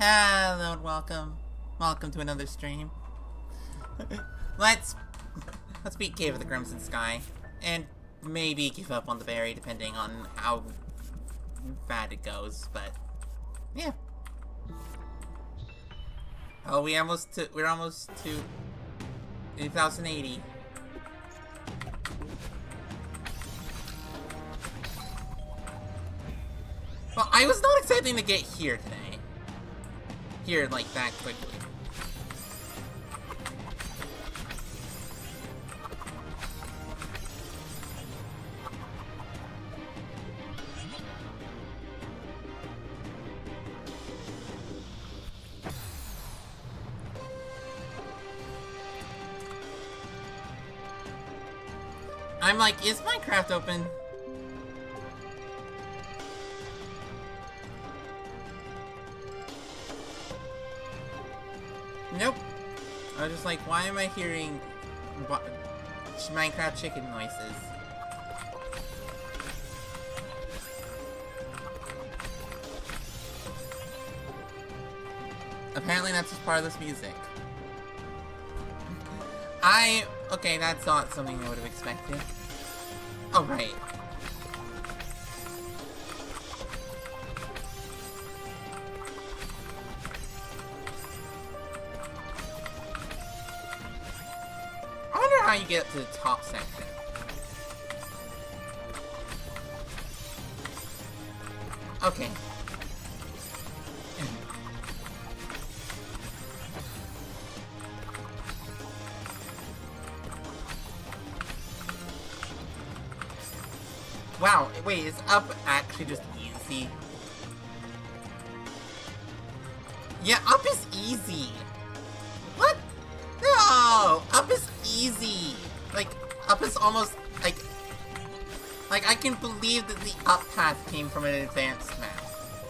Hello and welcome to another stream. let's beat Cave of the Crimson Sky, and maybe give up on the berry depending on how bad it goes. But yeah. Oh, we're almost to 8080. Well, I was not expecting to get here today. Here, like, that quickly. I'm like, is Minecraft open? Nope. I was just like, why am I hearing Minecraft chicken noises? Apparently that's just part of this music. Okay, that's not something I would have expected. Oh, right. I wonder how you get to the top section. Okay. Wow, wait, is up actually just easy? Yeah, up is easy. What? No! Up is easy! Like, up is almost, like, I can believe that the up path came from an advanced map.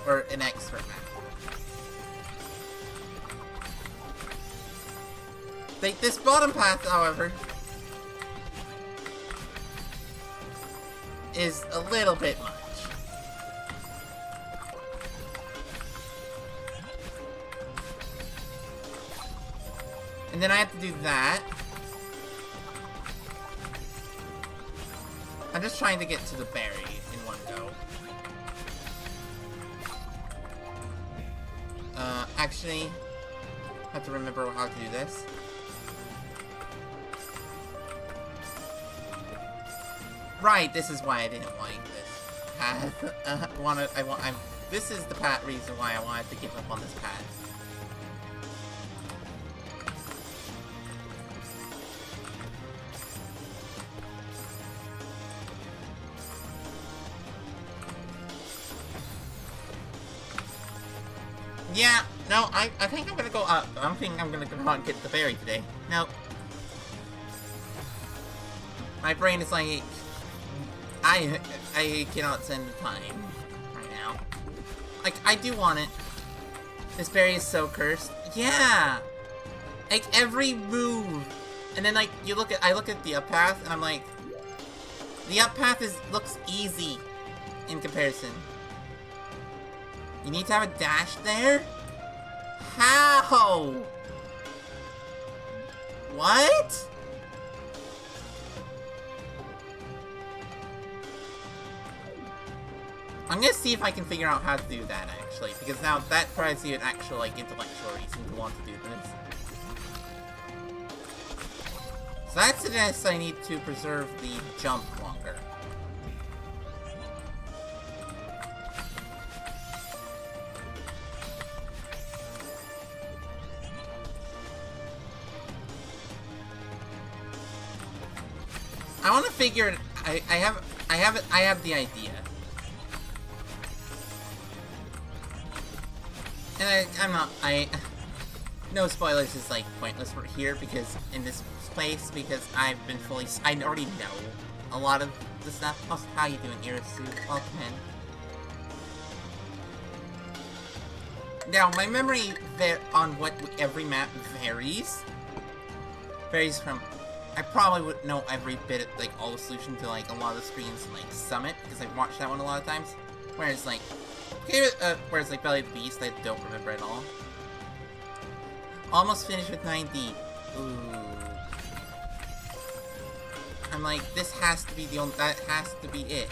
Or an expert map. Like, this bottom path, however, is a little bit much. And then I have to do that. I'm just trying to get to the berry in one go. Actually, I have to remember how to do this. Right, this is why I didn't like this path. This is the reason why I wanted to give up on this path. Yeah, no, I think I'm gonna go up. I don't think I'm gonna go out and get the berry today. No. My brain is like, I cannot spend the time right now. Like, I do want it. This berry is so cursed. Yeah! Like, every move. And then, like, I look at the up path, and I'm like, the up path looks easy in comparison. You need to have a dash there? How? What? I'm gonna see if I can figure out how to do that, actually, because now that provides you an actual, like, intellectual reason to want to do this. So that suggests I need to preserve the jump longer. I want to figure it. I have the idea. And no spoilers is like pointless for here because in this place because I already know a lot of the stuff. Also, how you doing, Irisu? Welcome in. Now, my memory on what every map varies from. I probably would know every bit, like all the solution to like a lot of the screens in like Summit because I've watched that one a lot of times. Whereas like. Whereas like Belly of the Beast, I don't remember at all. Almost finished with 90. Ooh. I'm like, this has to be the only, that has to be it.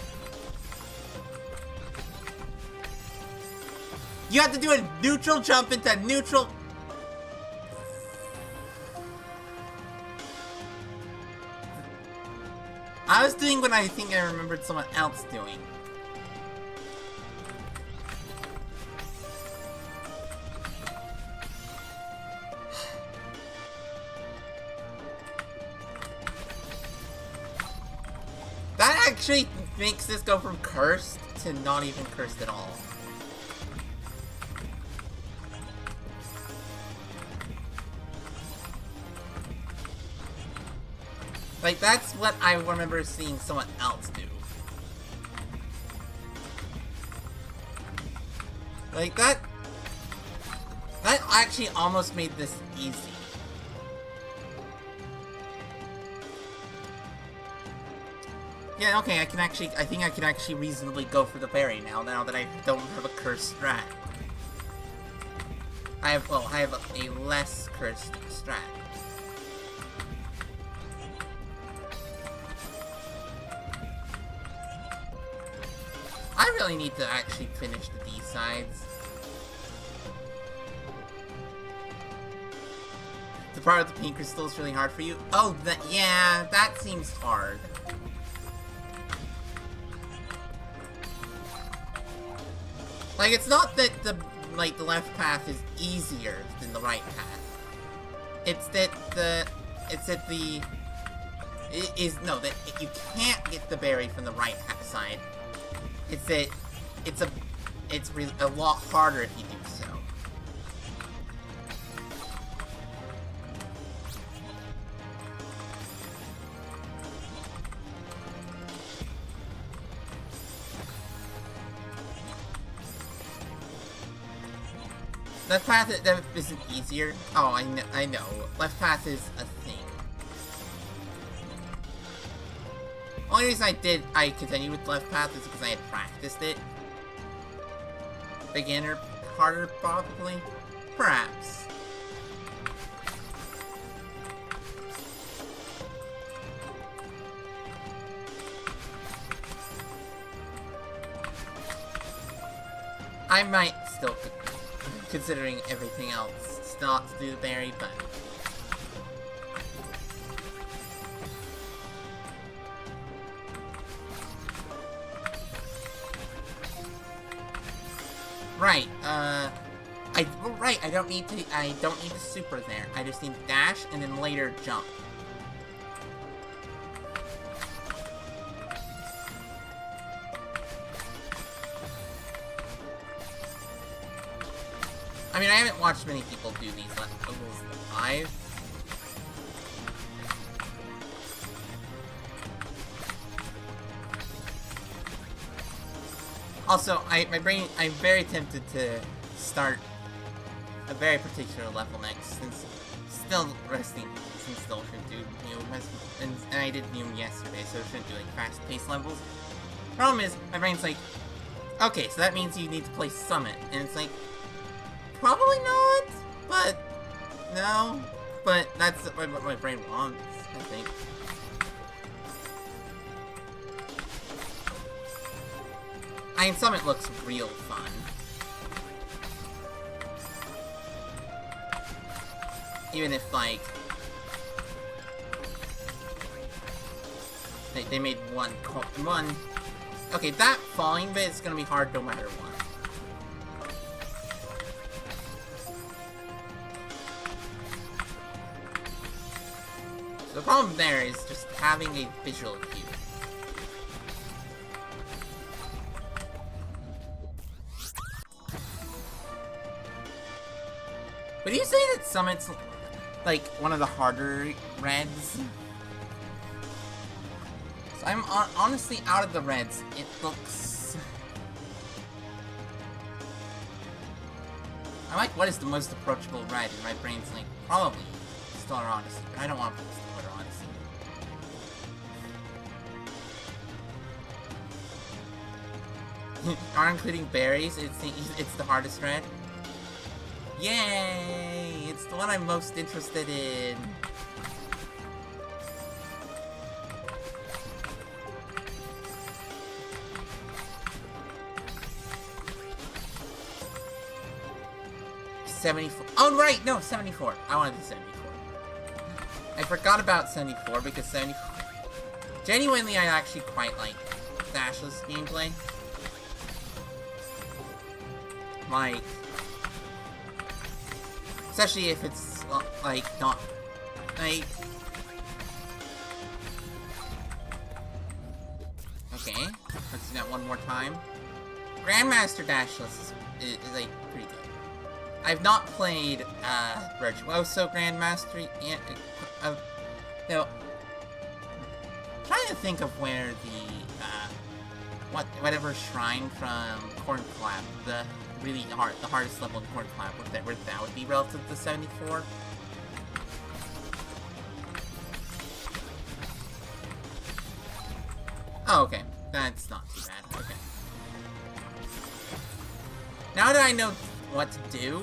You have to do a neutral jump into neutral. I was doing what I think I remembered someone else doing. That actually makes this go from cursed to not even cursed at all. Like, that's what I remember seeing someone else do. Like, that actually almost made this easy. Yeah, okay, I think I can actually reasonably go for the berry now that I don't have a cursed strat. I have a less cursed strat. I really need to actually finish the D-sides. The part of the pink crystal is really hard for you? Oh, yeah, that seems hard. Like, it's not that the left path is easier than the right path. It's that you can't get the berry from the right side. It's that it's really a lot harder if you do so. Left path that isn't easier. Oh, I know. Left path is a thing. Only reason I continued with left path is because I had practiced it. Beginner, harder probably? Perhaps. I might still, considering everything else, still not to do the berry, but... Right, I don't need to super there. I just need to dash and then later jump. I mean, I haven't watched many people do these levels live. Also, I'm very tempted to start a very particular level next, since still resting, since still shouldn't do Neum, and I did Neum yesterday, so shouldn't do like fast-paced levels. Problem is, my brain's like, okay, so that means you need to play Summit, and it's like, probably not, but no, but that's what my brain wants, I think. I mean, Summit looks real fun. Even if, like, they made one. Okay, that falling bit is gonna be hard no matter what. So the problem there is just having a visual cue. Would you say that Summit's, like, one of the harder reds? So I'm honestly out of the reds. It looks... I'm like, what is the most approachable red? And my brain's like, probably Stellar Odyssey, but I don't want to play Stellar Odyssey. Are including berries? It's the hardest red. Yay! It's the one I'm most interested in. Oh, right! No, 74. I wanted to do 74. I forgot about 74 because 74... Genuinely, I actually quite like Dashless gameplay. Like... Especially if it's, like, not... Like... Okay, let's do that one more time. Grandmaster Dashless is like, pretty good. I've not played, Virtuoso Grandmaster yet. No. I'm trying to think of where the, whatever shrine from Corn Collab, the hardest level in Corn Collab, where that would be relative to 74. Oh, okay. That's not too bad. Okay. Now that I know what to do,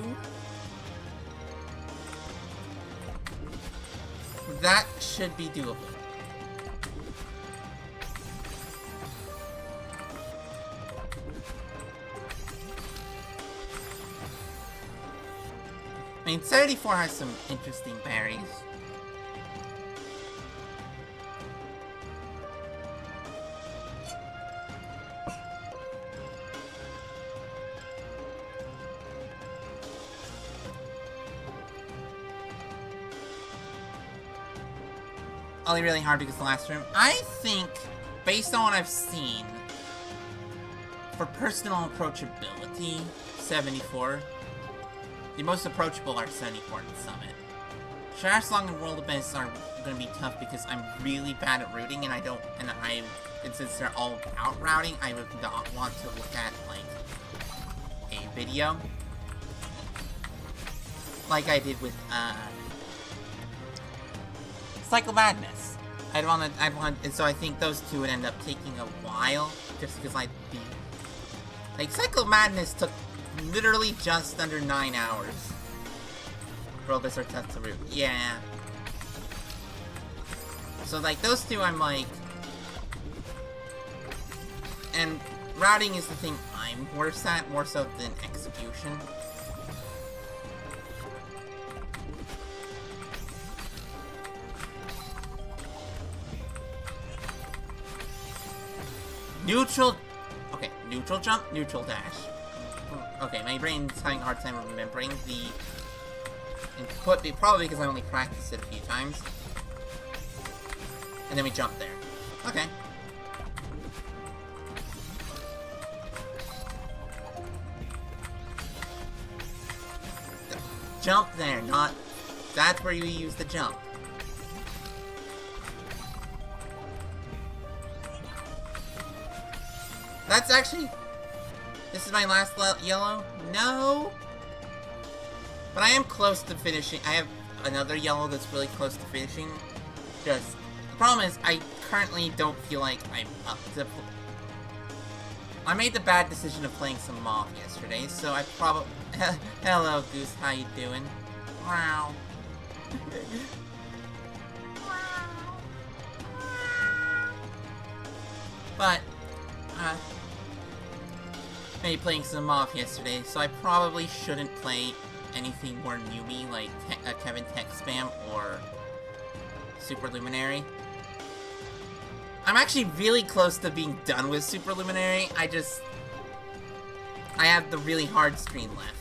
that should be doable. I mean, 74 has some interesting berries. Only really hard because the last room. I think, based on what I've seen, for personal approachability, 74. The most approachable are 74 and Summit. Shattersong and World Abyss are going to be tough because I'm really bad at routing, and and since they're all about routing, I would not want to look at, like, a video. Like I did with, Cycle Madness. and so I think those two would end up taking a while, just because I'd be... Like, Cycle Madness took literally just under 9 hours. World Abyss or Tetsuroot. Yeah. So, like, those two I'm like... And routing is the thing I'm worse at, more so than execution. Neutral... Okay, neutral jump, neutral dash. Okay, my brain's having a hard time remembering the input, probably because I only practiced it a few times. And then we jump there. Okay. Jump there, not... That's where you use the jump. That's actually... This is my last yellow? No! But I am close to finishing. I have another yellow that's really close to finishing. Just... The problem is, I currently don't feel like I'm up to... I made the bad decision of playing some Moth yesterday, so I probably... Hello, Goose. How you doing? Wow. But... maybe playing some Moth yesterday, so I probably shouldn't play anything more newbie like Kevin Tech Spam or Super Luminary. I'm actually really close to being done with Super Luminary. I have the really hard screen left.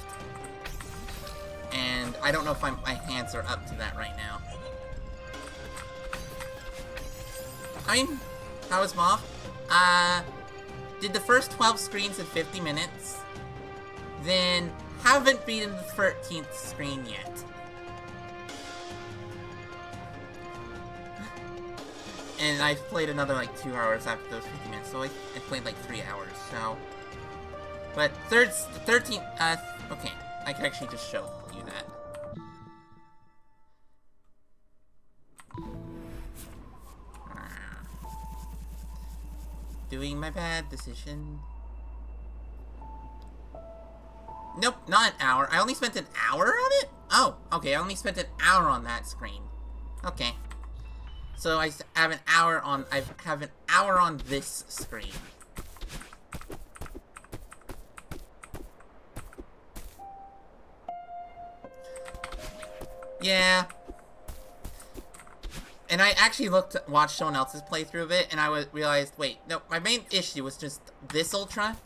And I don't know if my hands are up to that right now. I mean, how was Moth? Did the first 12 screens in 50 minutes. Then haven't beaten the 13th screen yet. And I've played another like 2 hours after those 50 minutes, so I played like 3 hours, so... But 13th, okay, I can actually just show you that. Doing my bad decision. Nope, not an hour. I only spent an hour on it? Oh, okay, I only spent an hour on that screen. Okay. So I have an hour on, this screen. Yeah. And I actually watched someone else's playthrough of it, and I realized, wait, no, my main issue was just this Ultra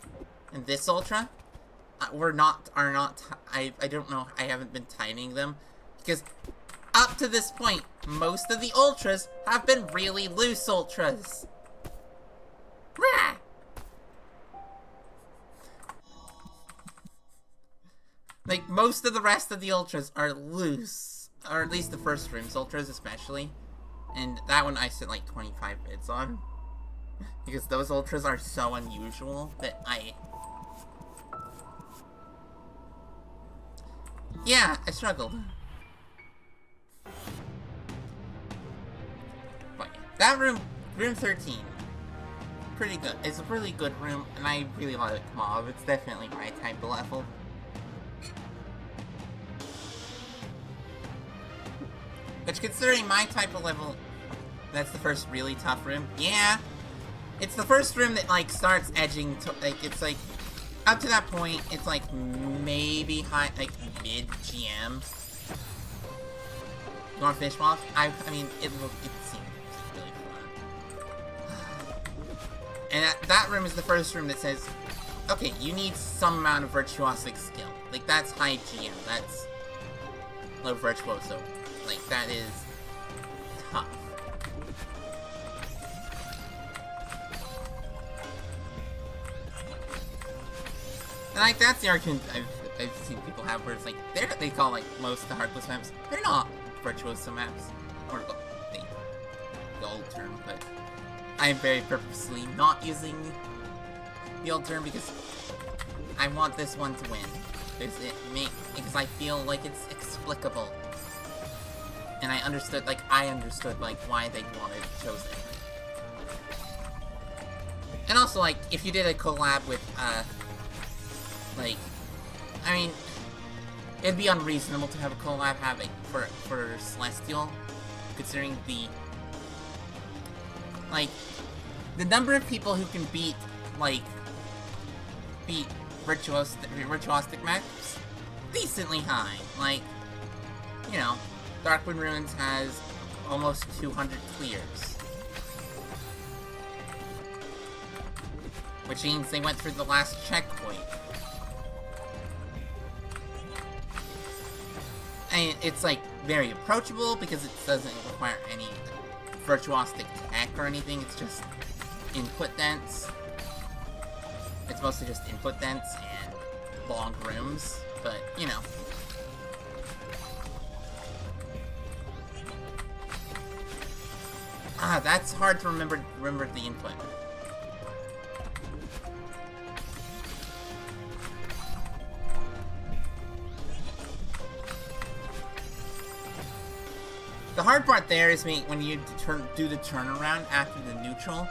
and this Ultra are not, I don't know, I haven't been timing them, because up to this point, most of the Ultras have been really loose Ultras. Rah! Like, most of the rest of the Ultras are loose, or at least the first room's Ultras especially. And that one I set like 25 bits on. Because those Ultras are so unusual that yeah, I struggled. But yeah, that room 13. Pretty good. It's a really good room, and I really like Mob. It's definitely my type of level. Which, considering my type of level, that's the first really tough room. Yeah, it's the first room that, like, starts edging to, like, it's like, up to that point, it's like, maybe high, like, mid-GM. You want to finish off? I mean, it seems really fun. And that room is the first room that says, okay, you need some amount of virtuosic skill. Like, that's high GM, that's low virtuoso. Like, that is tough. And, like, that's the argument I've seen people have where it's like, they call, like, most of the Heartless maps, they're not virtuoso maps. Or, the old term, but I am very purposely not using the old term because I want this one to win. Because I feel like it's explicable. And I understood, like, why they chose it. And also, like, if you did a collab with, like, I mean, it'd be unreasonable to have a collab for Celestial, considering the number of people who can beat virtuosic maps, decently high. Like, you know, Darkwind Ruins has almost 200 clears. Which means they went through the last checkpoint. And it's, like, very approachable because it doesn't require any virtuosic tech or anything, it's just input dense. It's mostly just input dense and long rooms, but, you know. Ah, that's hard to remember the input. The hard part there is when you do the turnaround after the neutral.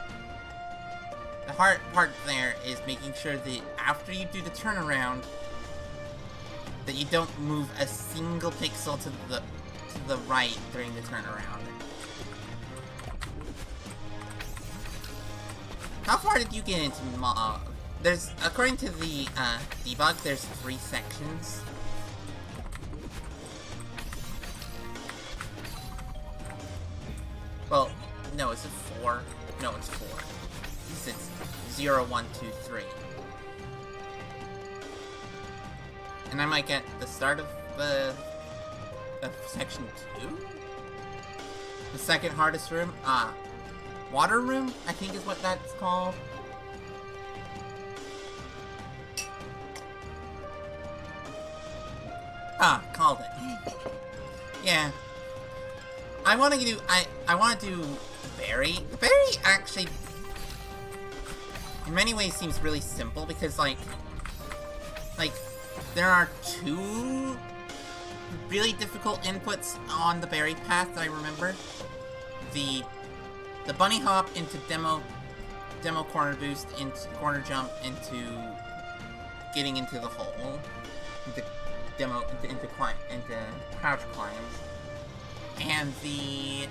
The hard part there is making sure that after you do the turnaround, that you don't move a single pixel to the right during the turnaround. How far did you get into Mob? There's, according to the debug, there's 3 sections. Well, no, is it 4? No, it's 4. It's 0, 1, 2, 3. And I might get the start of section 2? The second hardest room? Water room, I think is what that's called. Called it. Yeah. I want to do Berry. Berry actually, in many ways, seems really simple because, like, there are 2 really difficult inputs on the Berry path that I remember. The bunny hop into demo corner boost into corner jump into getting into the hole, demo into crouch climbs, and the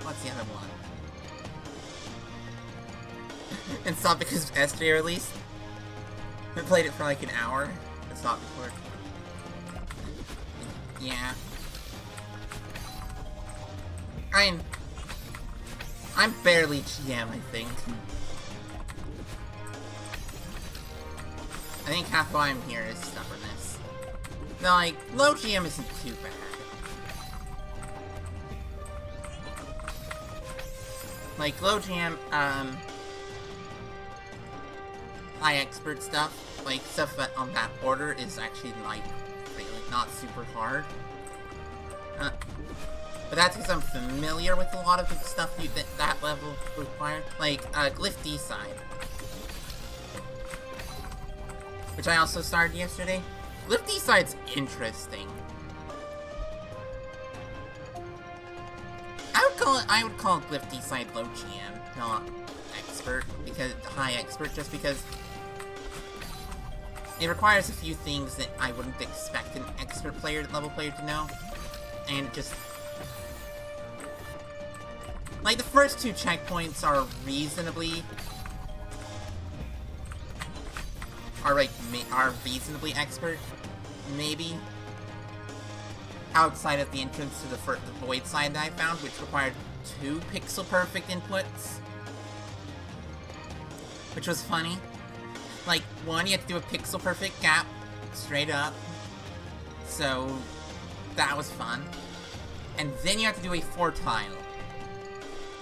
what's the other one? And stopped because SJ released. I played it for like an hour. It stopped before. Yeah. I'm barely GM, I think. I think half why I'm here is stubbornness. No, like, low GM isn't too bad. Like, low GM, high expert stuff, like, stuff that on that order is actually, like, really not super hard. But that's because I'm familiar with a lot of the stuff that level required. Like, Glyph D-Side. Which I also started yesterday. Glyph D-Side's interesting. I would call Glyph D-Side low GM, not expert, because high expert, just because it requires a few things that I wouldn't expect an expert level player to know. And just like, the first two checkpoints are reasonably expert, maybe. Outside of the entrance to the void side that I found, which required 2 pixel perfect inputs. Which was funny. Like, one, you had to do a pixel perfect gap, straight up. So, that was fun. And then you have to do a 4-tile.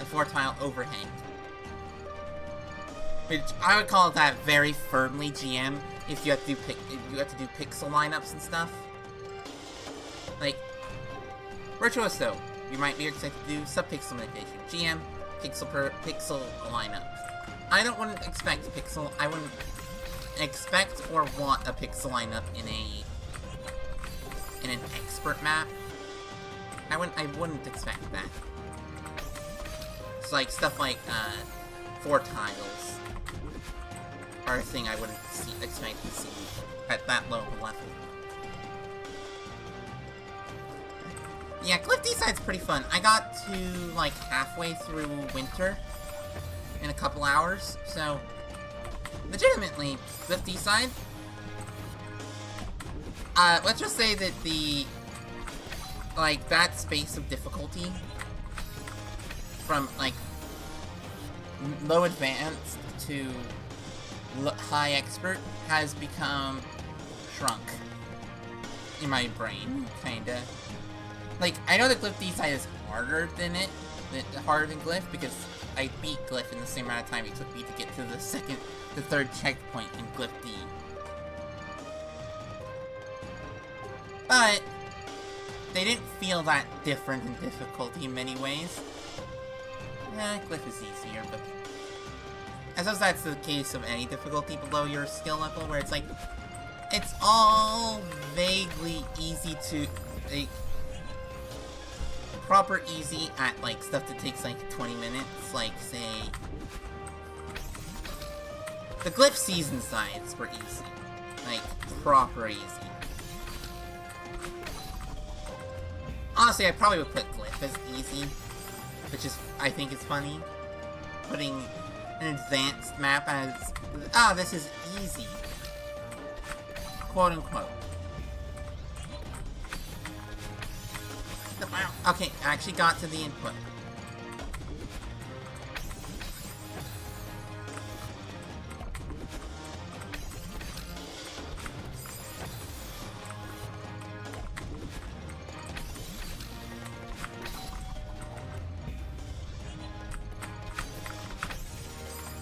A 4-tile overhang. Which, I would call that very firmly GM, if you have to do pixel lineups and stuff. Like, Virtuoso, you might be expected to do subpixel manipulation. GM, pixel per pixel lineup. I wouldn't expect pixel. I wouldn't expect or want a pixel lineup in an expert map. I wouldn't expect that. It's like stuff like 4 tiles are a thing I wouldn't expect to see at that low level. Yeah, Glyph D-Side's pretty fun. I got to, like, halfway through winter in a couple hours, so legitimately, Glyph D-Side. Let's just say that that space of difficulty from, like, low advanced to high expert has become shrunk in my brain, kinda. Like, I know that Glyph D-Side is harder than Glyph, because I beat Glyph in the same amount of time it took me to get to the third checkpoint in Glyph D. But they didn't feel that different in difficulty in many ways. Glyph is easier, but I suppose that's the case of any difficulty below your skill level, where it's like, it's all vaguely easy to, like, proper easy at, like, stuff that takes, like, 20 minutes, like, say, the Glyph season sides were easy. Like, proper easy. Honestly, I probably would put Glyph as easy, which is, I think is funny. Putting an advanced map as, this is easy. Quote unquote. Okay, I actually got to the input.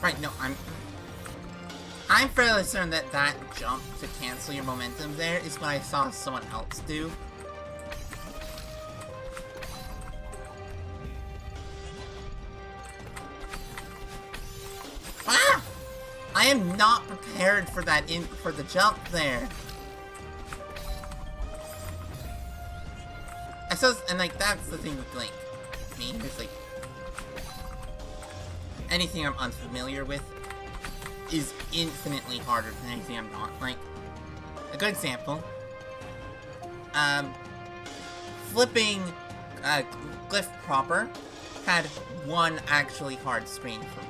Right, no, I'm fairly certain that jump to cancel your momentum there is what I saw someone else do. I am not prepared for for the jump there. I suppose, and like, that's the thing with, like, me, it's like, anything I'm unfamiliar with is infinitely harder than anything I'm not. Like, a good example flipping Glyph proper had one actually hard screen for me.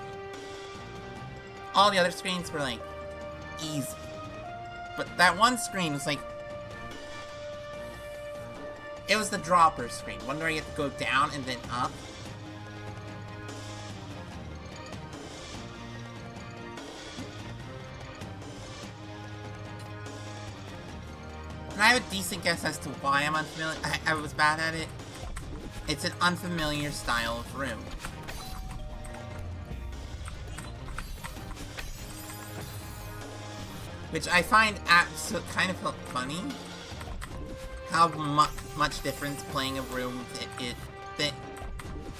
All the other screens were like easy. But that one screen was like, it was the dropper screen, one where you have to go down and then up. And I have a decent guess as to why I'm unfamiliar. I was bad at it. It's an unfamiliar style of room. Which I find kind of funny. How much difference playing a room that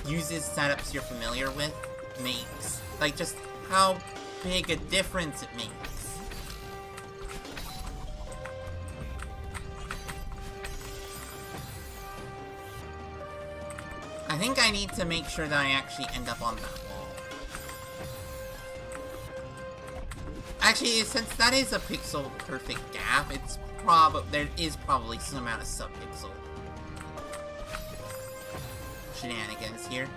uses setups you're familiar with makes. Like, just how big a difference it makes. I think I need to make sure that I actually end up on that wall. Actually, since that is a pixel-perfect gap, there is probably some amount of sub-pixel shenanigans here.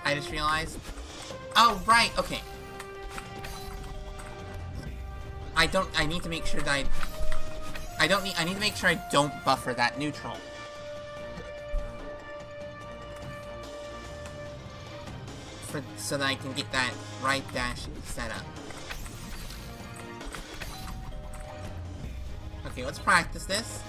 I just realized. Oh, right, okay. I need to make sure that I need to make sure I don't buffer that neutral. So that I can get that right dash set up. Okay, let's practice this.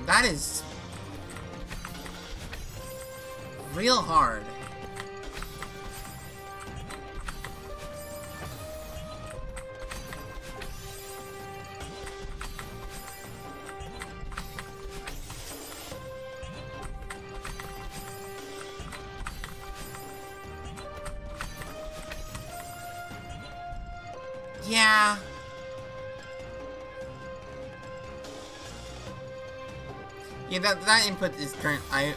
That is real hard. Yeah. Yeah, that input is current. I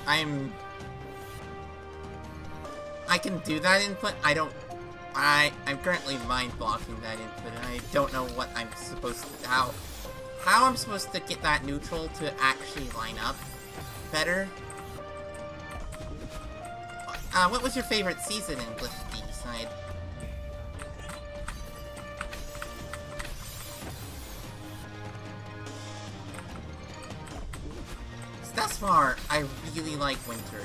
can do that input. I'm currently mind blocking that input, and I don't know what I'm supposed to how I'm supposed to get that neutral to actually line up better. What was your favorite season in Glyph D-Side? Thus far, I really like Winter.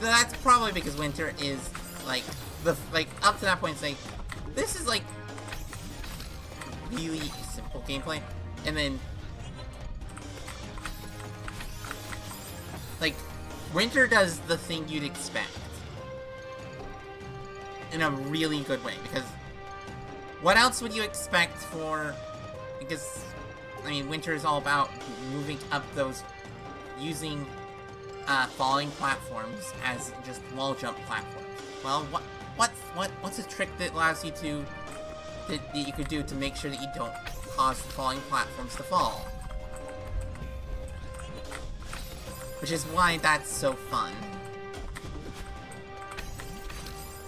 That's probably because Winter is, like, up to that point, it's like, this is, like, really simple gameplay, and then, like, Winter does the thing you'd expect. In a really good way, because what else would you expect for, because, I mean, Winter is all about moving up those, using falling platforms as just wall jump platforms. Well, what's a trick that allows you to, that you could do to make sure that you don't cause the falling platforms to fall? Which is why that's so fun.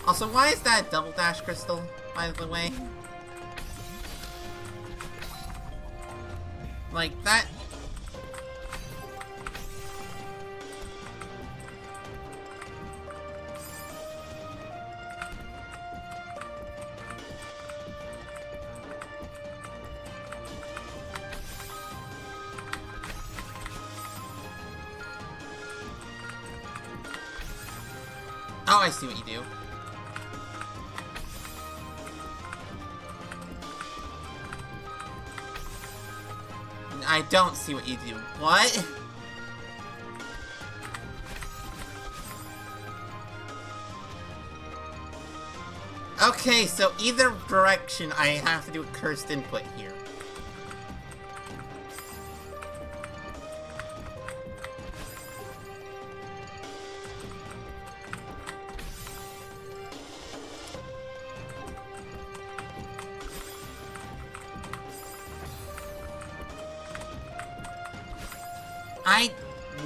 Also, why is that double dash crystal, by the way? Like, that... Oh, I see what you do. I don't see what you do. What? Okay, so either direction I have to do a cursed input here.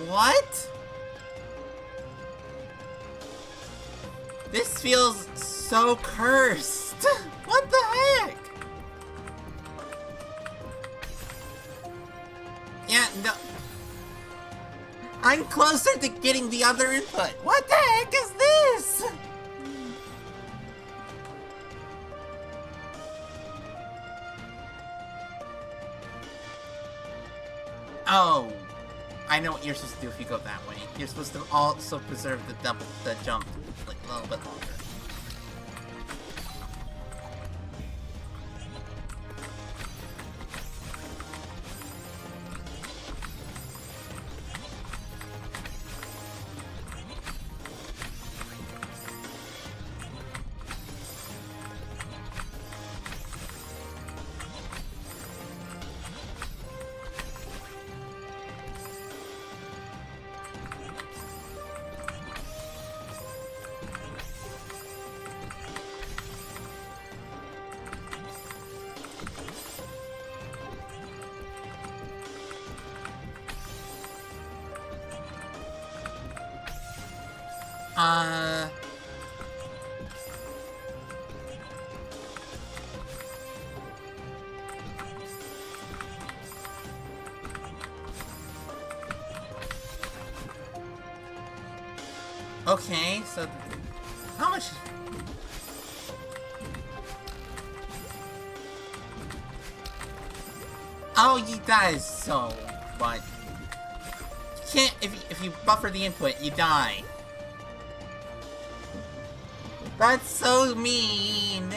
What? This feels so cursed. What the heck? Yeah, no. I'm closer to getting the other input. What the heck is this? Oh. I know what you're supposed to do if you go that way. You're supposed to also preserve the jump like a little bit longer. Okay, so how much? Oh, that is so much. You can't, if you buffer the input, you die. That's so mean.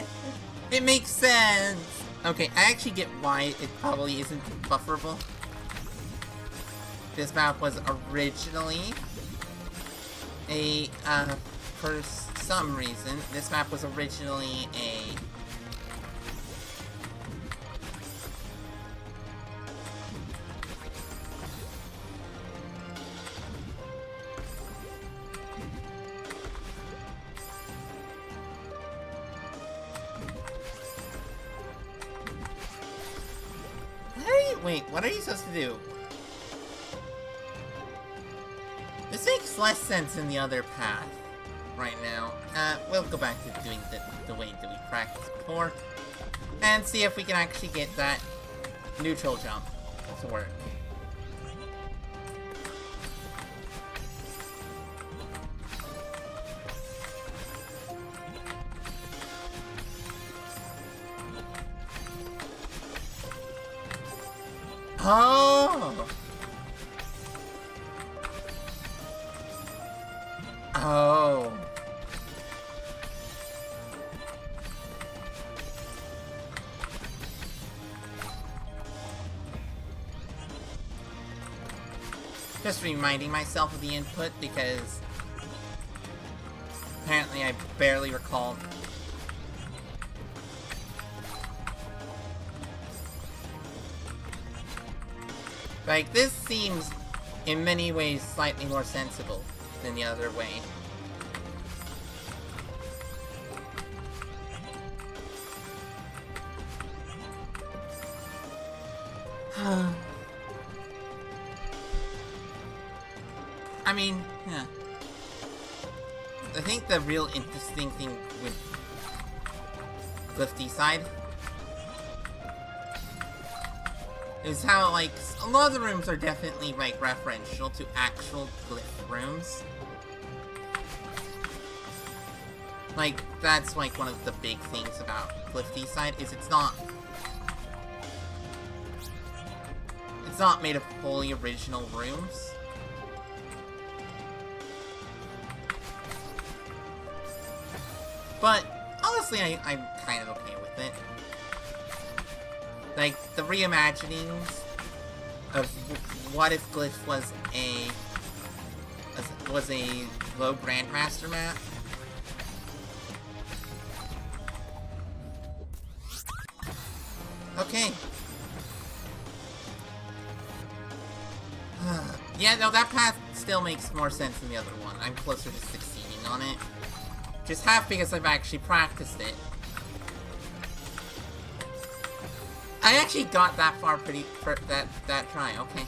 It makes sense. Okay, I actually get why it probably isn't bufferable. This map was originally for some reason, this map was originally Wait, what are you supposed to do? This makes less sense in the other path right now. We'll go back to doing the way that we practiced before and see if we can actually get that neutral jump to work. Oh! Oh. Just reminding myself of the input because apparently I barely recall. Like, this seems in many ways slightly more sensible than the other way. I mean, yeah. I think the real interesting thing with Glyph D-Side is how, like, a lot of the rooms are definitely, like, referential to actual Glyph rooms. Like, that's, like, one of the big things about Glyph D-Side, is it's not made of fully original rooms. But, honestly, I'm kind of okay with it. Like, the reimaginings of what if Glyph was a low Grandmaster map. Okay. Yeah, no, that path still makes more sense than the other one. I'm closer to succeeding on it. Just half because I've actually practiced it. I actually got that far that try, okay.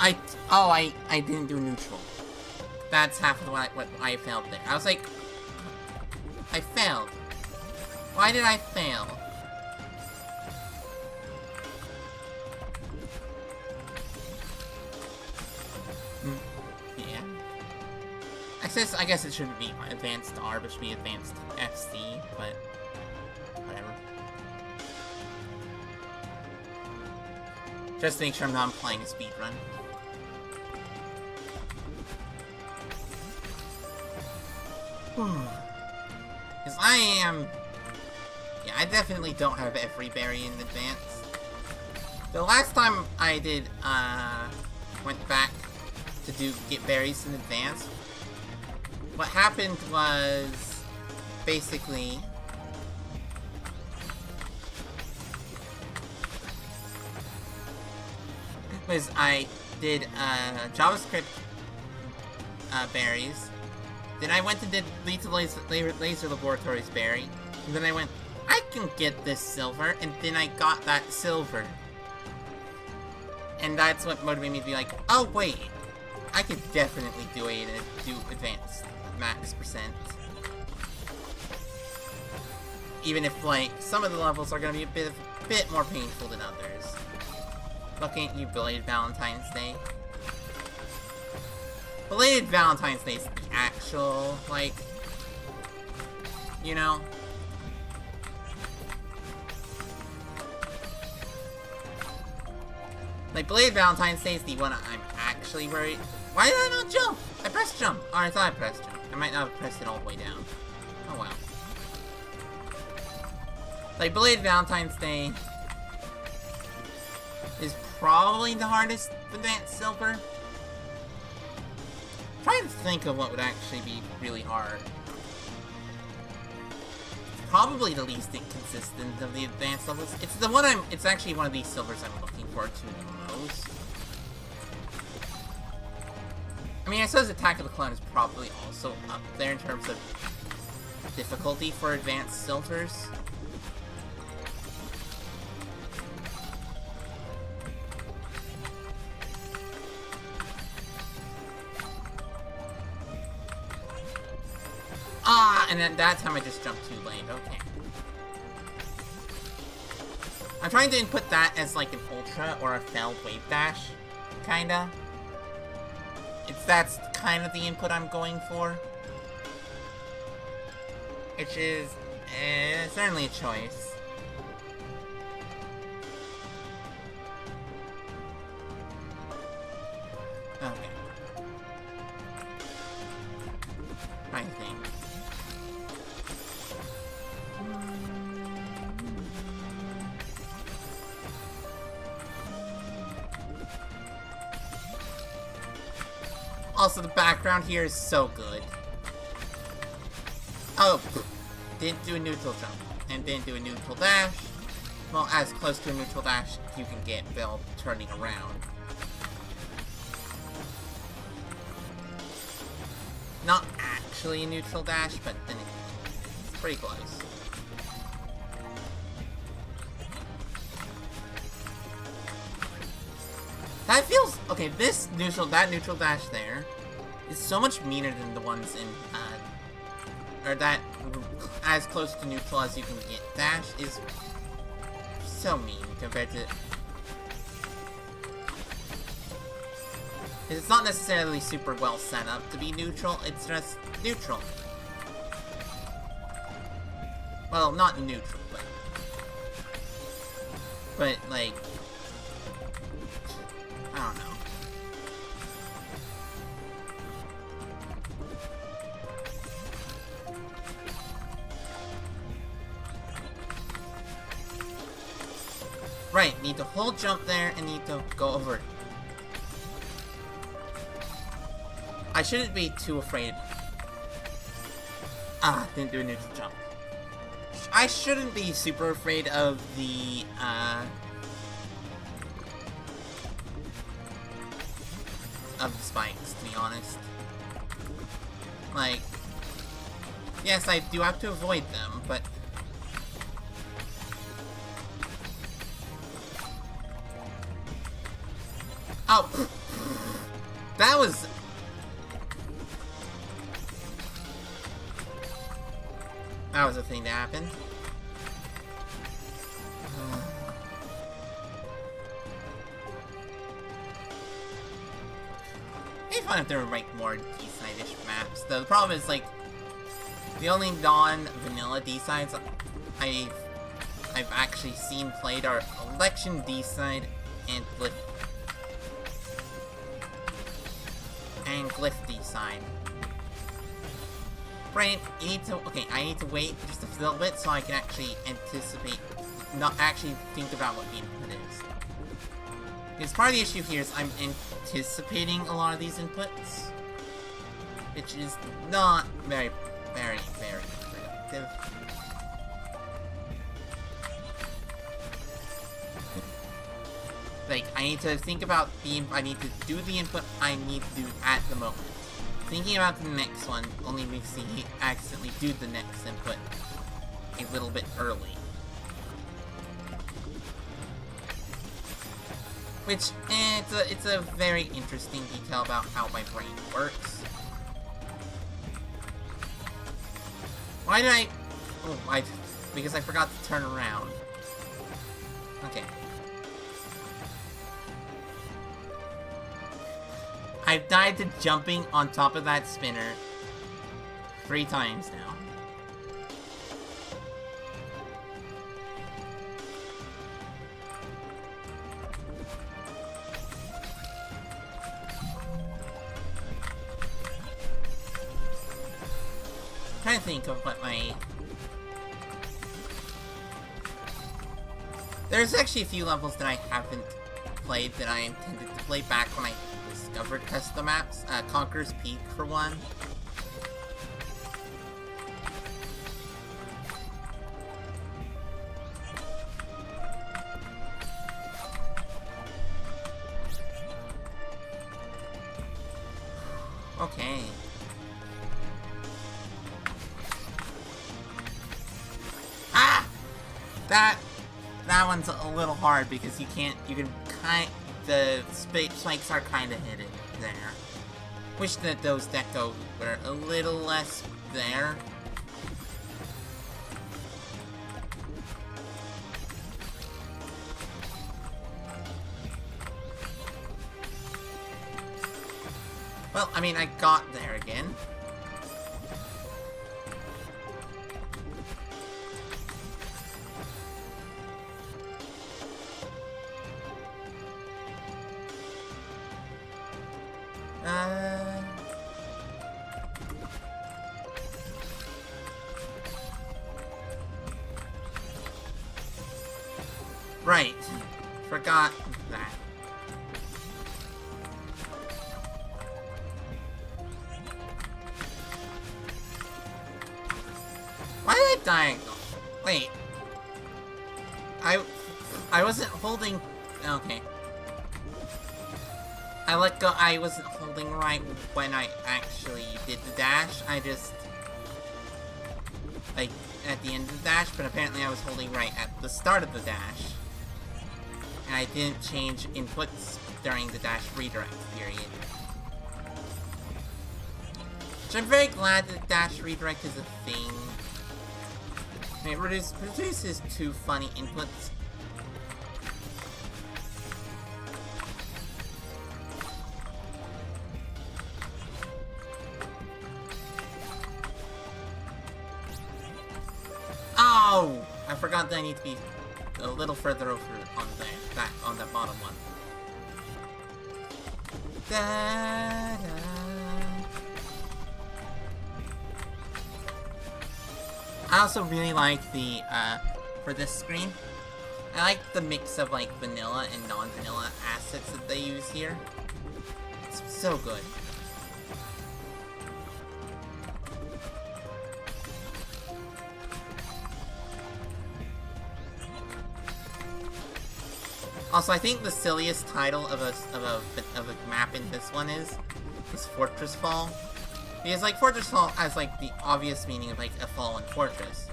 I didn't do neutral. That's half of what I failed there. I was like, I failed. Why did I fail? Yeah. I guess it shouldn't be advanced R, but should be advanced FC, but whatever. Just to make sure I'm not playing a speedrun. Because I am... Yeah, I definitely don't have every berry in advance. The last time I did, went back to get berries in advance, what happened was, basically... was I did, JavaScript, berries. Then I went and did Laser Laboratories berry. And then I went, I can get this silver, and then I got that silver. And that's what motivated me to be like, oh wait, I could definitely do advanced max percent. Even if, like, some of the levels are gonna be a bit more painful than others. Looking at you, Belated Valentine's Day. Belated Valentine's Day is the actual, like, you know. Like, Belated Valentine's Day is the one I'm actually worried. Why did I not jump? I pressed jump. Oh, I thought I pressed jump. I might not have pressed it all the way down. Oh, wow. Like, Belated Valentine's Day is probably the hardest advanced silver. I'm trying to think of what would actually be really hard. It's probably the least inconsistent of the advanced levels. It's the one it's actually one of these silvers I'm looking forward to the most. I mean, I suppose Attack of the Clone is probably also up there in terms of difficulty for advanced silvers. Ah, and then that time I just jumped too late. Okay. I'm trying to input that as like an ultra or a failed wave dash, kinda. That's kind of the input I'm going for. Which is certainly a choice. Okay. I think. Also, the background here is so good. Oh, didn't do a neutral jump, and didn't do a neutral dash. Well, as close to a neutral dash you can get while turning around. Not actually a neutral dash, but then it's pretty close. That feels... Okay, that neutral dash there is so much meaner than the ones in, or that as close to neutral as you can get dash is so mean compared to... It's not necessarily super well set up to be neutral, it's just neutral. Well, not neutral, but like... I don't know. Right, need to hold jump there and need to go over it. I shouldn't be too afraid. Ah, didn't do a neutral jump. I shouldn't be super afraid of the, of the spikes, to be honest. Like, yes, I do have to avoid them, but... Oh! That was... That was a thing that happened. It'd be fun if there were, like, more D-side-ish maps. The problem is, like, the only non-vanilla D-sides I've actually seen played are Election D-side and Glyph D-side. Brain, you need to... Okay, I need to wait just a little bit so I can actually anticipate... Not actually think about what the input is. Because part of the issue here is I'm anticipating a lot of these inputs. Which is not very, very, very productive. Like, I need to think about I need to do the input I need to do at the moment. Thinking about the next one only makes me accidentally do the next input a little bit early. Which, it's a very interesting detail about how my brain works. Why did I... Oh, because I forgot to turn around. Okay. I've died to jumping on top of that spinner 3 times now. I'm trying to think of what my... There's actually a few levels that I haven't played that I intended to play back when I discovered custom maps. Conqueror's Peak, for one. Okay. Ah! That one's a little hard because you can the spikes are kinda hidden there. Wish that those deco were a little less there. Well, I mean, I got there again. Right. Forgot that. Why did I diagonal? Wait. I wasn't holding... Okay. I let go... I wasn't holding right when I actually did the dash. I just... Like, at the end of the dash, but apparently I was holding right at the start of the dash. And I didn't change inputs during the dash redirect period. Which I'm very glad that dash redirect is a thing. I mean, it produces 2 funny inputs. Oh! I forgot that I need to be a little further over on on the bottom one. Da, da. I also really like the, for this screen, I like the mix of, like, vanilla and non-vanilla assets that they use here. It's so good. Also, I think the silliest title of a map in this one is Fortress Fall. Because, like, Fortress Fall has, like, the obvious meaning of, like, a fallen fortress.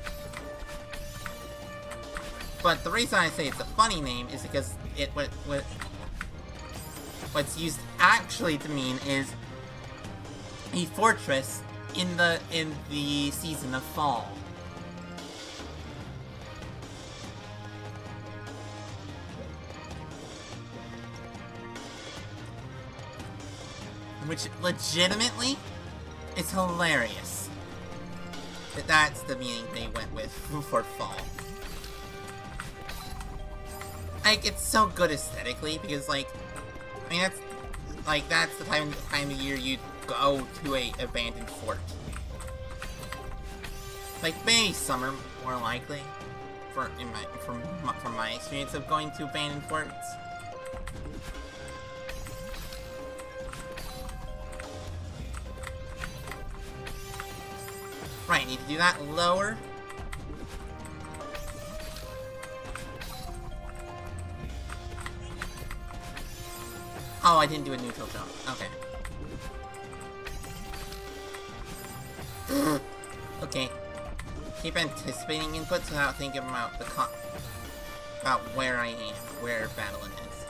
But the reason I say it's a funny name is because What's used actually to mean is a fortress in the season of fall. Which legitimately is hilarious. That's the meaning they went with for fall. Like, it's so good aesthetically because, like, I mean, that's the time of year you'd go to a abandoned fort. Like, maybe summer, more likely, from my experience of going to abandoned forts. Right, need to do that lower. Oh, I didn't do a neutral jump. Okay. Okay. Keep anticipating inputs without thinking about about where I am, where Battlein is.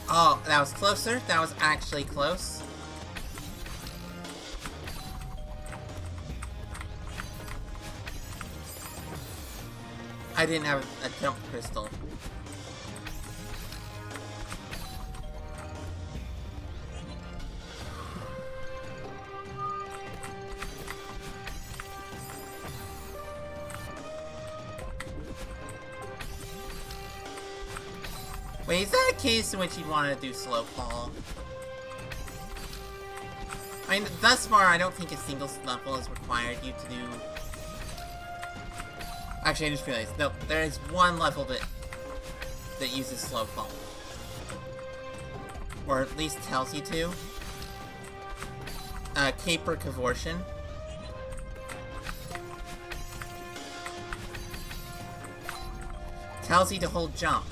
Oh, that was closer. That was actually close. I didn't have a jump crystal. Wait, is that a case in which you'd want to do slow fall? I mean, thus far, I don't think a single level has required you to do... Actually, I just realized, no, there is one level that uses slow fall. Or at least tells you to. Caper Cavortion. Tells you to hold jump.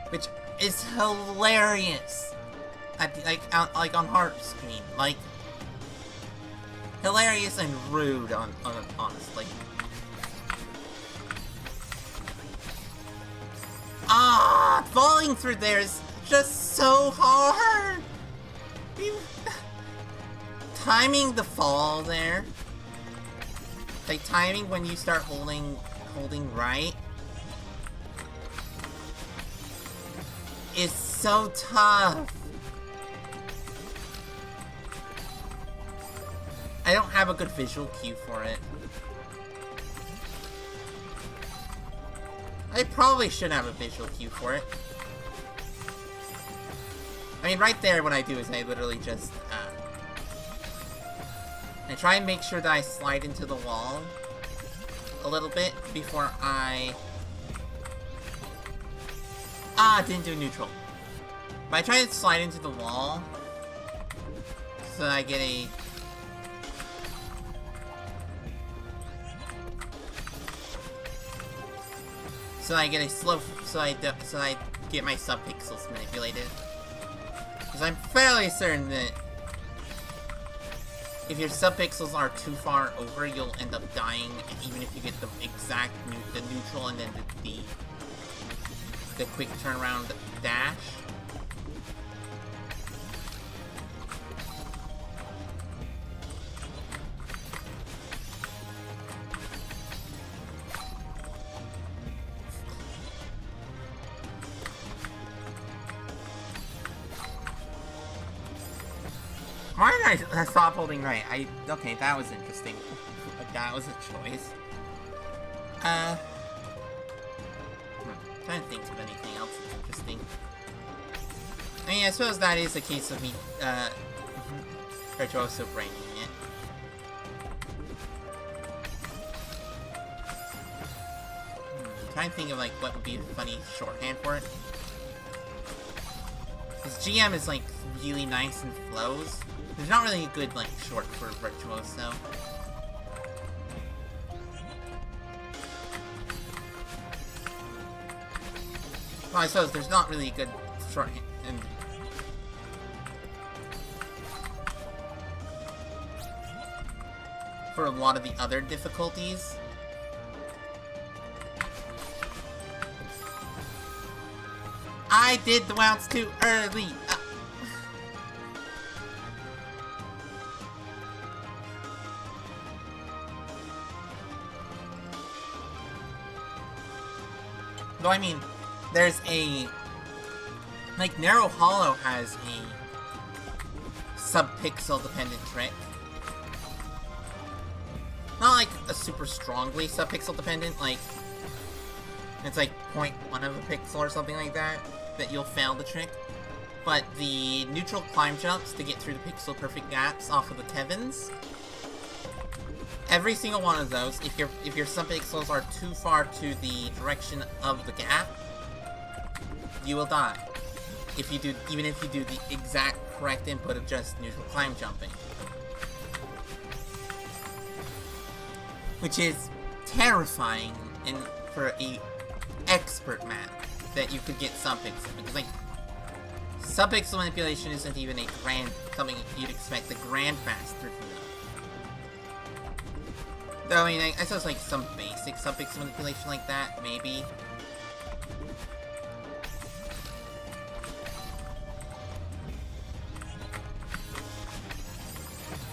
Which is hilarious. Like on heart screen, like hilarious and rude honestly. Ah, falling through there is just so hard. Timing the fall there, like timing when you start holding right, is so tough. I don't have a good visual cue for it. I probably should have a visual cue for it. I mean, right there, what I do is I literally just, I try and make sure that I slide into the wall a little bit before I... didn't do neutral. But I try to slide into the wall so that I get a... So I get a slow... So I get my subpixels manipulated. Because I'm fairly certain that if your subpixels are too far over, you'll end up dying, even if you get the exact the neutral and then the quick turnaround dash. Why did I stop holding right? Okay, that was interesting. That was a choice. Trying to think of anything else that's interesting. I mean, I suppose that is a case of me, Virtuoso braining it. I'm trying to think of, like, what would be a funny shorthand for it. Because GM is, like, really nice and flows. There's not really a good, like, short for Virtuoso. Well, I suppose there's not really a good shorthand And for a lot of the other difficulties, I did the rounds too early. Though, I mean, there's a... Like, Narrow Hollow has a sub-pixel dependent trick. Not like a super strongly sub-pixel dependent, like... It's like 0.1 of a pixel or something like that you'll fail the trick. But the neutral climb jumps to get through the pixel perfect gaps off of the Kevins, every single one of those, if your sub-pixels are too far to the direction of the gap, you will die. Even if you do the exact correct input of just neutral climb jumping. Which is terrifying for a expert map that you could get sub-pixel, because like sub-pixel manipulation isn't even a grand something you'd expect the Grandmaster to know. Though, I mean, I suppose like some basic sub-pixel manipulation like that, maybe.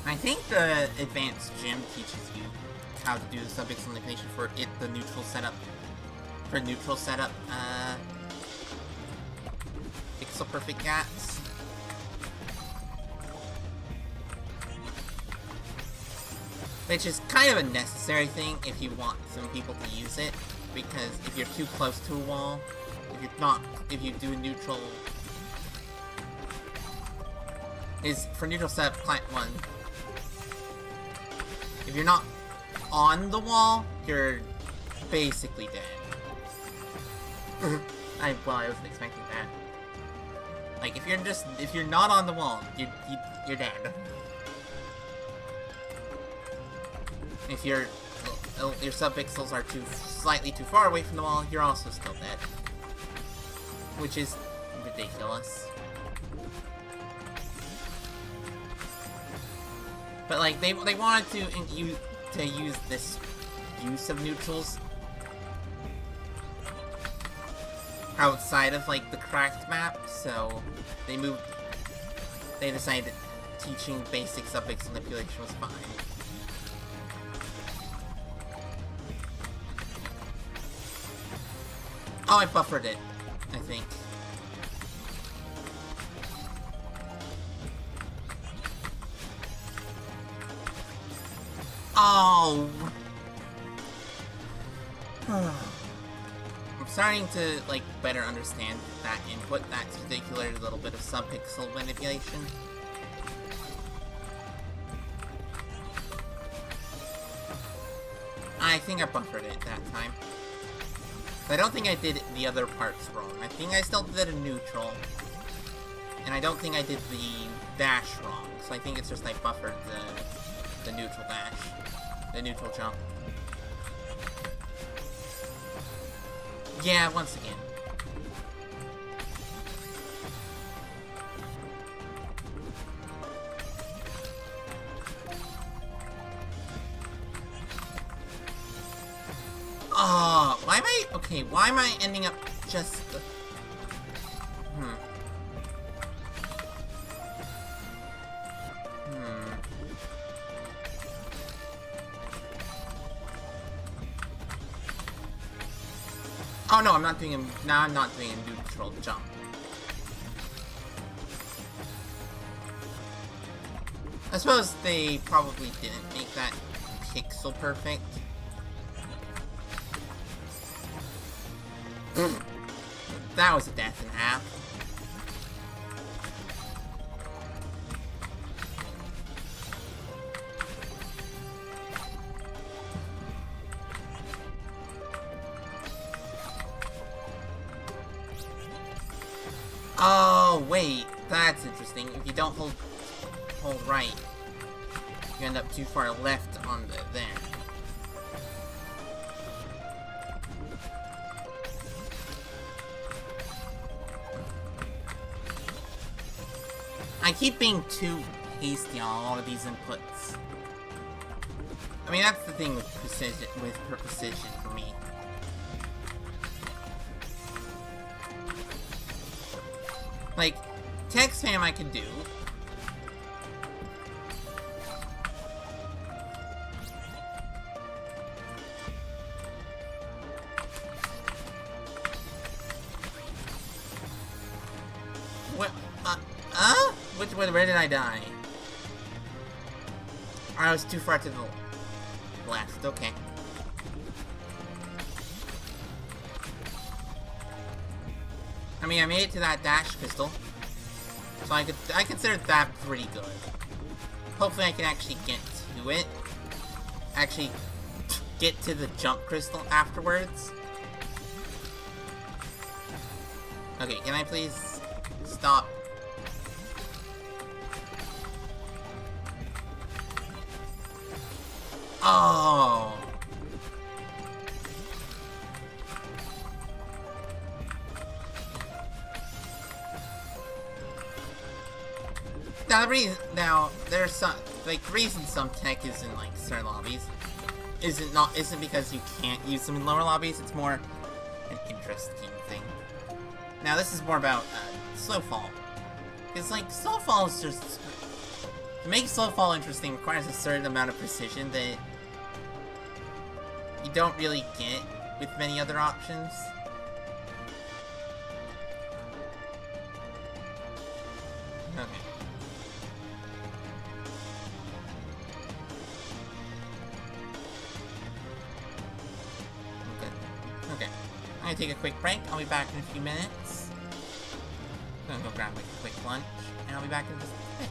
I think the advanced gym teaches you how to do the sub-pixel manipulation for the neutral setup. Pixel perfect gaps. Which is kind of a necessary thing if you want some people to use it, because if you're too close to a wall, if you do neutral, for neutral setup climb 1, if you're not on the wall, you're basically dead. I wasn't expecting that. Like, if you're not on the wall, you're dead. If your sub-pixels are slightly too far away from the wall, you're also still dead. Which is ridiculous. But like, they wanted to use this use of neutrals outside of like the cracked map, so they decided that teaching basic sub-pixel manipulation was fine. Oh, I buffered it, I think. Oh! I'm starting to, like, better understand that input, that particular little bit of sub-pixel manipulation. I think I buffered it that time. I don't think I did the other parts wrong. I think I still did a neutral. And I don't think I did the dash wrong. So I think it's just I buffered the neutral dash. The neutral jump. Yeah, once again. Oh, why am I ending up just... Oh no, I'm not doing now I'm not doing a neutral jump. I suppose they probably didn't make that pixel perfect. That was a death and a half. Oh, wait. That's interesting. If you don't hold right, you end up too far left on there. I keep being too hasty on a lot of these inputs. I mean, that's the thing with precision, for me. Like, text spam I could do. What? Where did I die? I was too far to the left. Okay. I mean, I made it to that dash crystal, so I consider that pretty good. Hopefully, I can actually get to it. Actually, get to the jump crystal afterwards. Okay, can I please stop? Oh. Now there's some reason some tech is in like certain lobbies isn't because you can't use them in lower lobbies. It's more an interesting thing. Now this is more about Slowfall. It's like Slowfall is just to make Slowfall interesting requires a certain amount of precision that you don't really get with many other options. Okay. Okay. I'm gonna take a quick break. I'll be back in a few minutes. I'm gonna go grab like a quick lunch, and I'll be back in just a bit.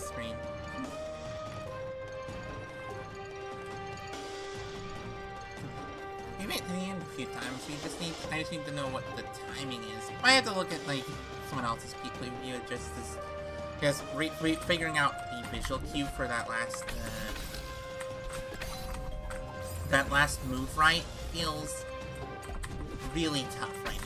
screen. We made it to the end a few times. I just need to know what the timing is. I have to look at like someone else's peak review just because figuring out the visual cue for that last move right feels really tough right now.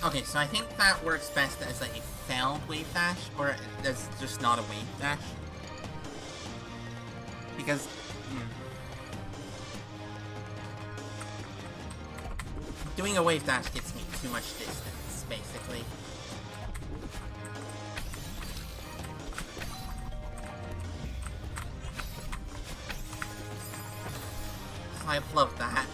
Okay, so I think that works best as like a failed wave dash, or as just not a wave dash. Because, doing a wave dash gets me too much distance, basically. So I love that.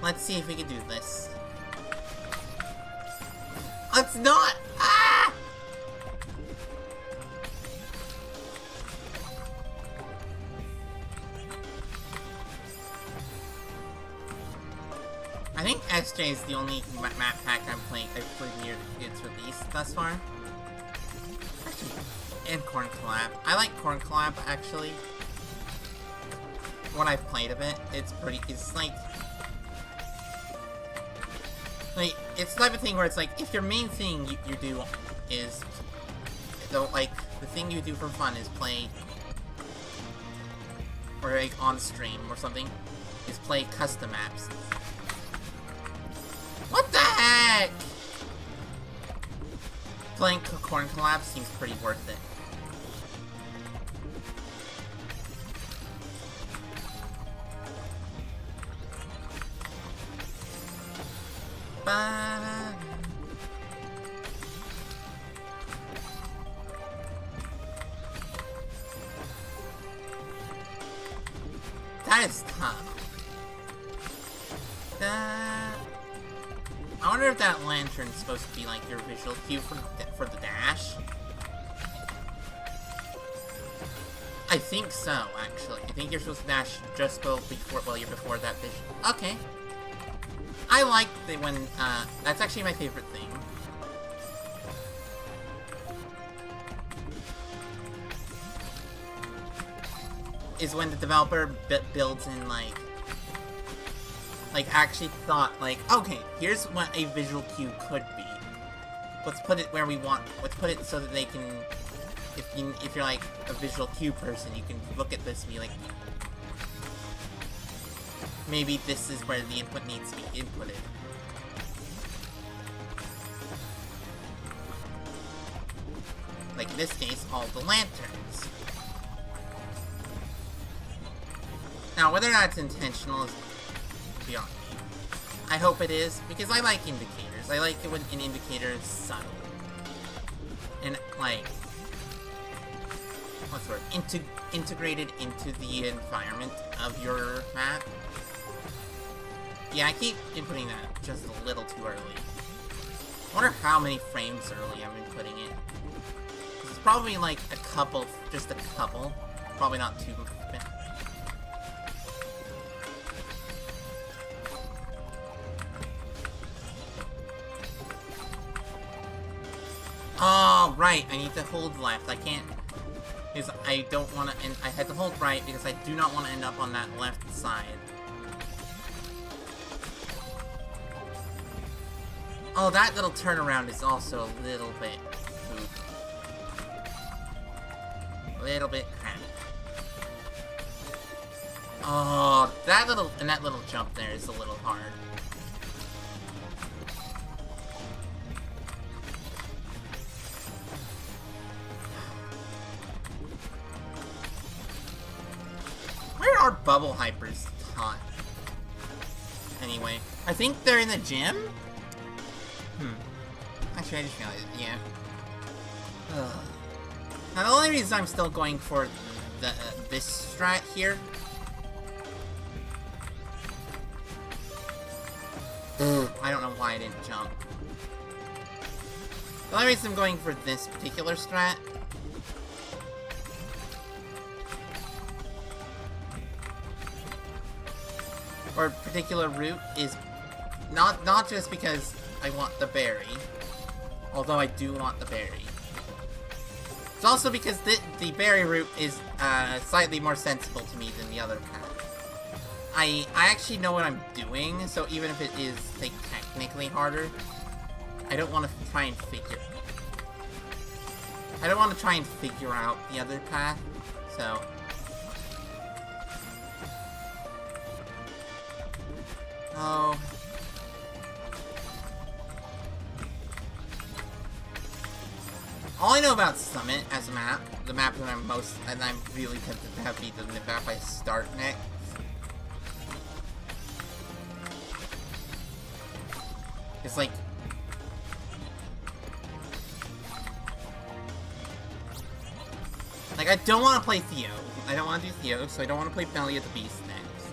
Let's see if we can do this. Let's not! Ah! I think SJ is the only map pack I've played near its release thus far. Actually, and Corn Collab. I like Corn Collab, actually. When I've played of it, it's like, it's the type of thing where it's like, if your main thing you do is, like, the thing you do for fun is play, or like on stream or something, is play custom maps. What the heck? Playing Corn Collab seems pretty worth it. That is tough. I wonder if that lantern's supposed to be like your visual cue for the dash. I think so, actually. I think you're supposed to dash just before you're before that vision. Okay. I like when, that's actually my favorite thing. Is when the developer builds in, like, actually thought, like, okay, here's what a visual cue could be. Let's put it where we want, let's put it so that they can, if you're, like, a visual cue person, you can look at this and be like, maybe this is where the input needs to be inputted. Like in this case, all the lanterns. Now, whether that's intentional is beyond me. I hope it is, because I like indicators. I like it when an indicator is subtle. And, like, what's the word? Integrated into the environment of your map. Yeah, I keep inputting that just a little too early. I wonder how many frames early I'm inputting it. It's probably like a couple, just a couple. Probably not too much. Oh, right, I need to hold left. I can't, because I don't want to, I had to hold right because I do not want to end up on that left side. Oh, that little turnaround is also a little bit poop. A little bit crap. Oh, that little jump there is a little hard. Where are bubble hypers taught? anyway. I think they're in the gym? Actually, I just realized, yeah. Ugh. Now, the only reason I'm still going for the this strat here... I don't know why I didn't jump. The only reason I'm going for this particular strat... or particular route is not just because I want the berry, although I do want the berry. It's also because the berry route is slightly more sensible to me than the other path. I actually know what I'm doing, so even if it is like technically harder, I don't want to try and figure out the other path. So. Oh. All I know about Summit as a map, the map that I'm really tempted to have be the map I start next. It's like... I don't want to play Theo. I don't want to do Theo, so I don't want to play Belly of the Beast next.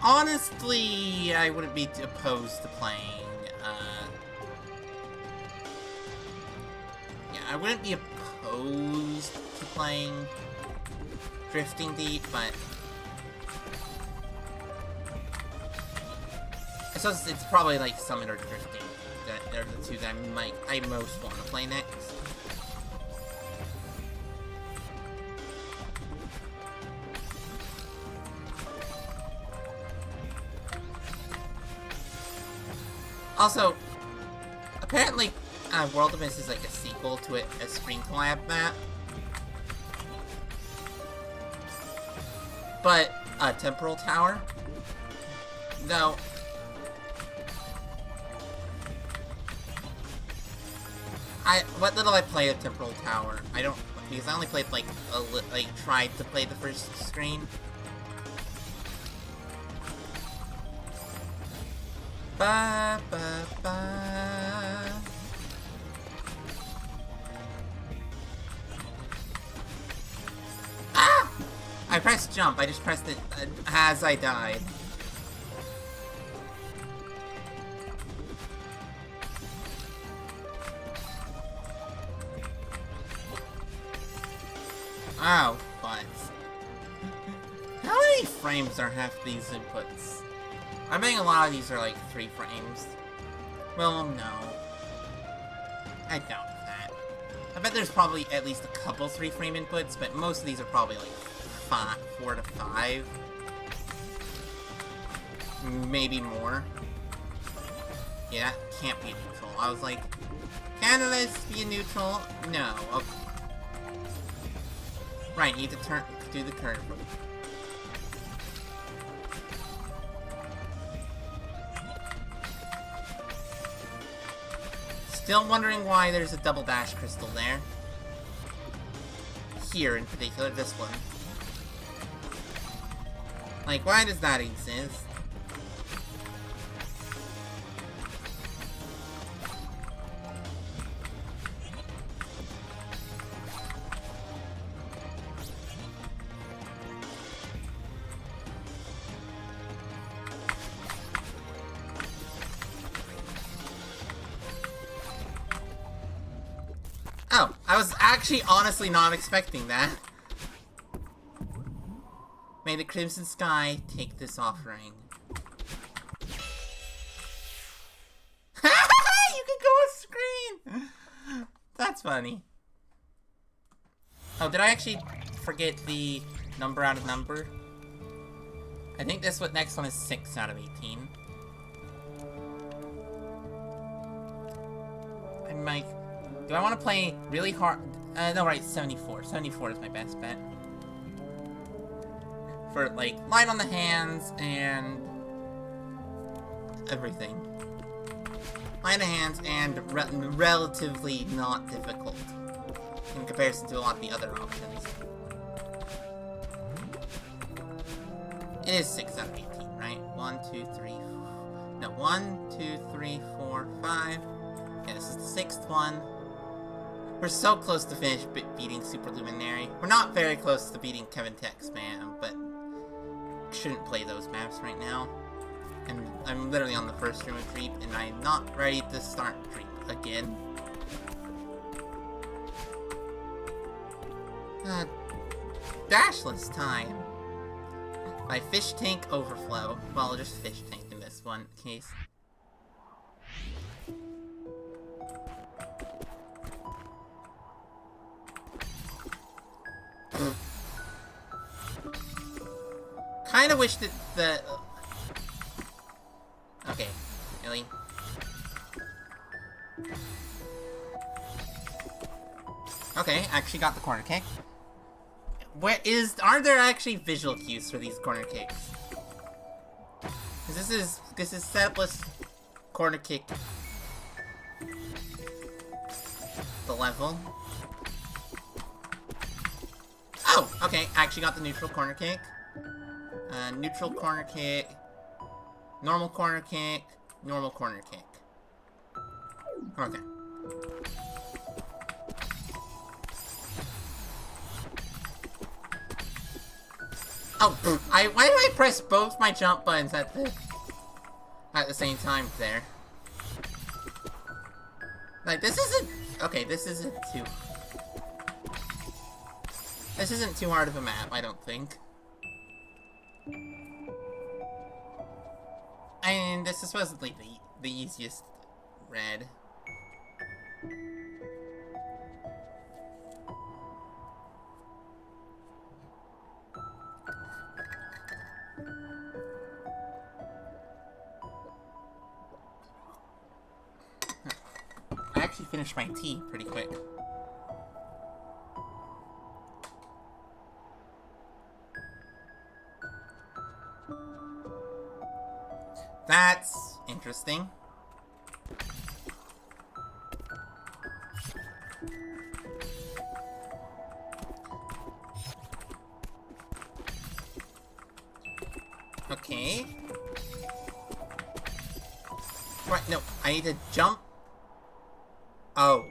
Honestly, I wouldn't be opposed to playing, yeah, I wouldn't be opposed to playing Drifting Deep, but... I suppose it's probably like Summit or Drifting that are the two that I most want to play next. Also, apparently, World of Mist is like a sequel to a Screen Collab map. But, Temporal Tower, though, what little I play of Temporal Tower, because I only played tried to play the first screen. Ba ba ba. Ah! I pressed jump. I just pressed it as I died. Oh, but how many frames are half these inputs? I'm betting a lot of these are like 3 frames. Well, no. I doubt that. I bet there's probably at least a couple 3-frame inputs, but most of these are probably like 4 to 5. Maybe more. Yeah, can't be neutral. I was like, can this be a neutral? No. Okay. Right, you need to do the turn. Still wondering why there's a double dash crystal there. Here in particular, this one. Like, why does that exist? Oh, I was actually honestly not expecting that. May the crimson sky take this offering. You can go off screen! That's funny. Oh, did I actually forget the number out of number? I think this next one is 6 out of 18. I'm like... Do I want to play really hard? No, right, 74. 74 is my best bet. For, like, light on the hands and everything. Light on the hands and relatively not difficult in comparison to a lot of the other options. It is 6 out of 18, right? 1, 2, 3... No, 1, 2, 3, 4, 5... Yeah, this is the 6th one. We're so close to finish beating Super Luminary. We're not very close to beating Kevin Tex, man, but... shouldn't play those maps right now. And I'm literally on the first room of Creep, and I'm not ready to start Creep again. Dashless time. By Fish Tank Overflow. Well, just Fish Tank in this one case. Kinda wish that the... Okay, really? Okay, actually got the corner kick. Are there actually visual cues for these corner kicks? This is setupless corner kick. The level. Oh, okay, actually got the neutral corner kick. Neutral corner kick. Normal corner kick. Normal corner kick. Okay. Oh, why did I press both my jump buttons at the same time there? Like, this isn't... Okay, this isn't too... This isn't too hard of a map, I don't think. And this is supposedly the easiest red. I actually finished my tea pretty quick. That's interesting. Okay. Right, no, I need to jump. Oh.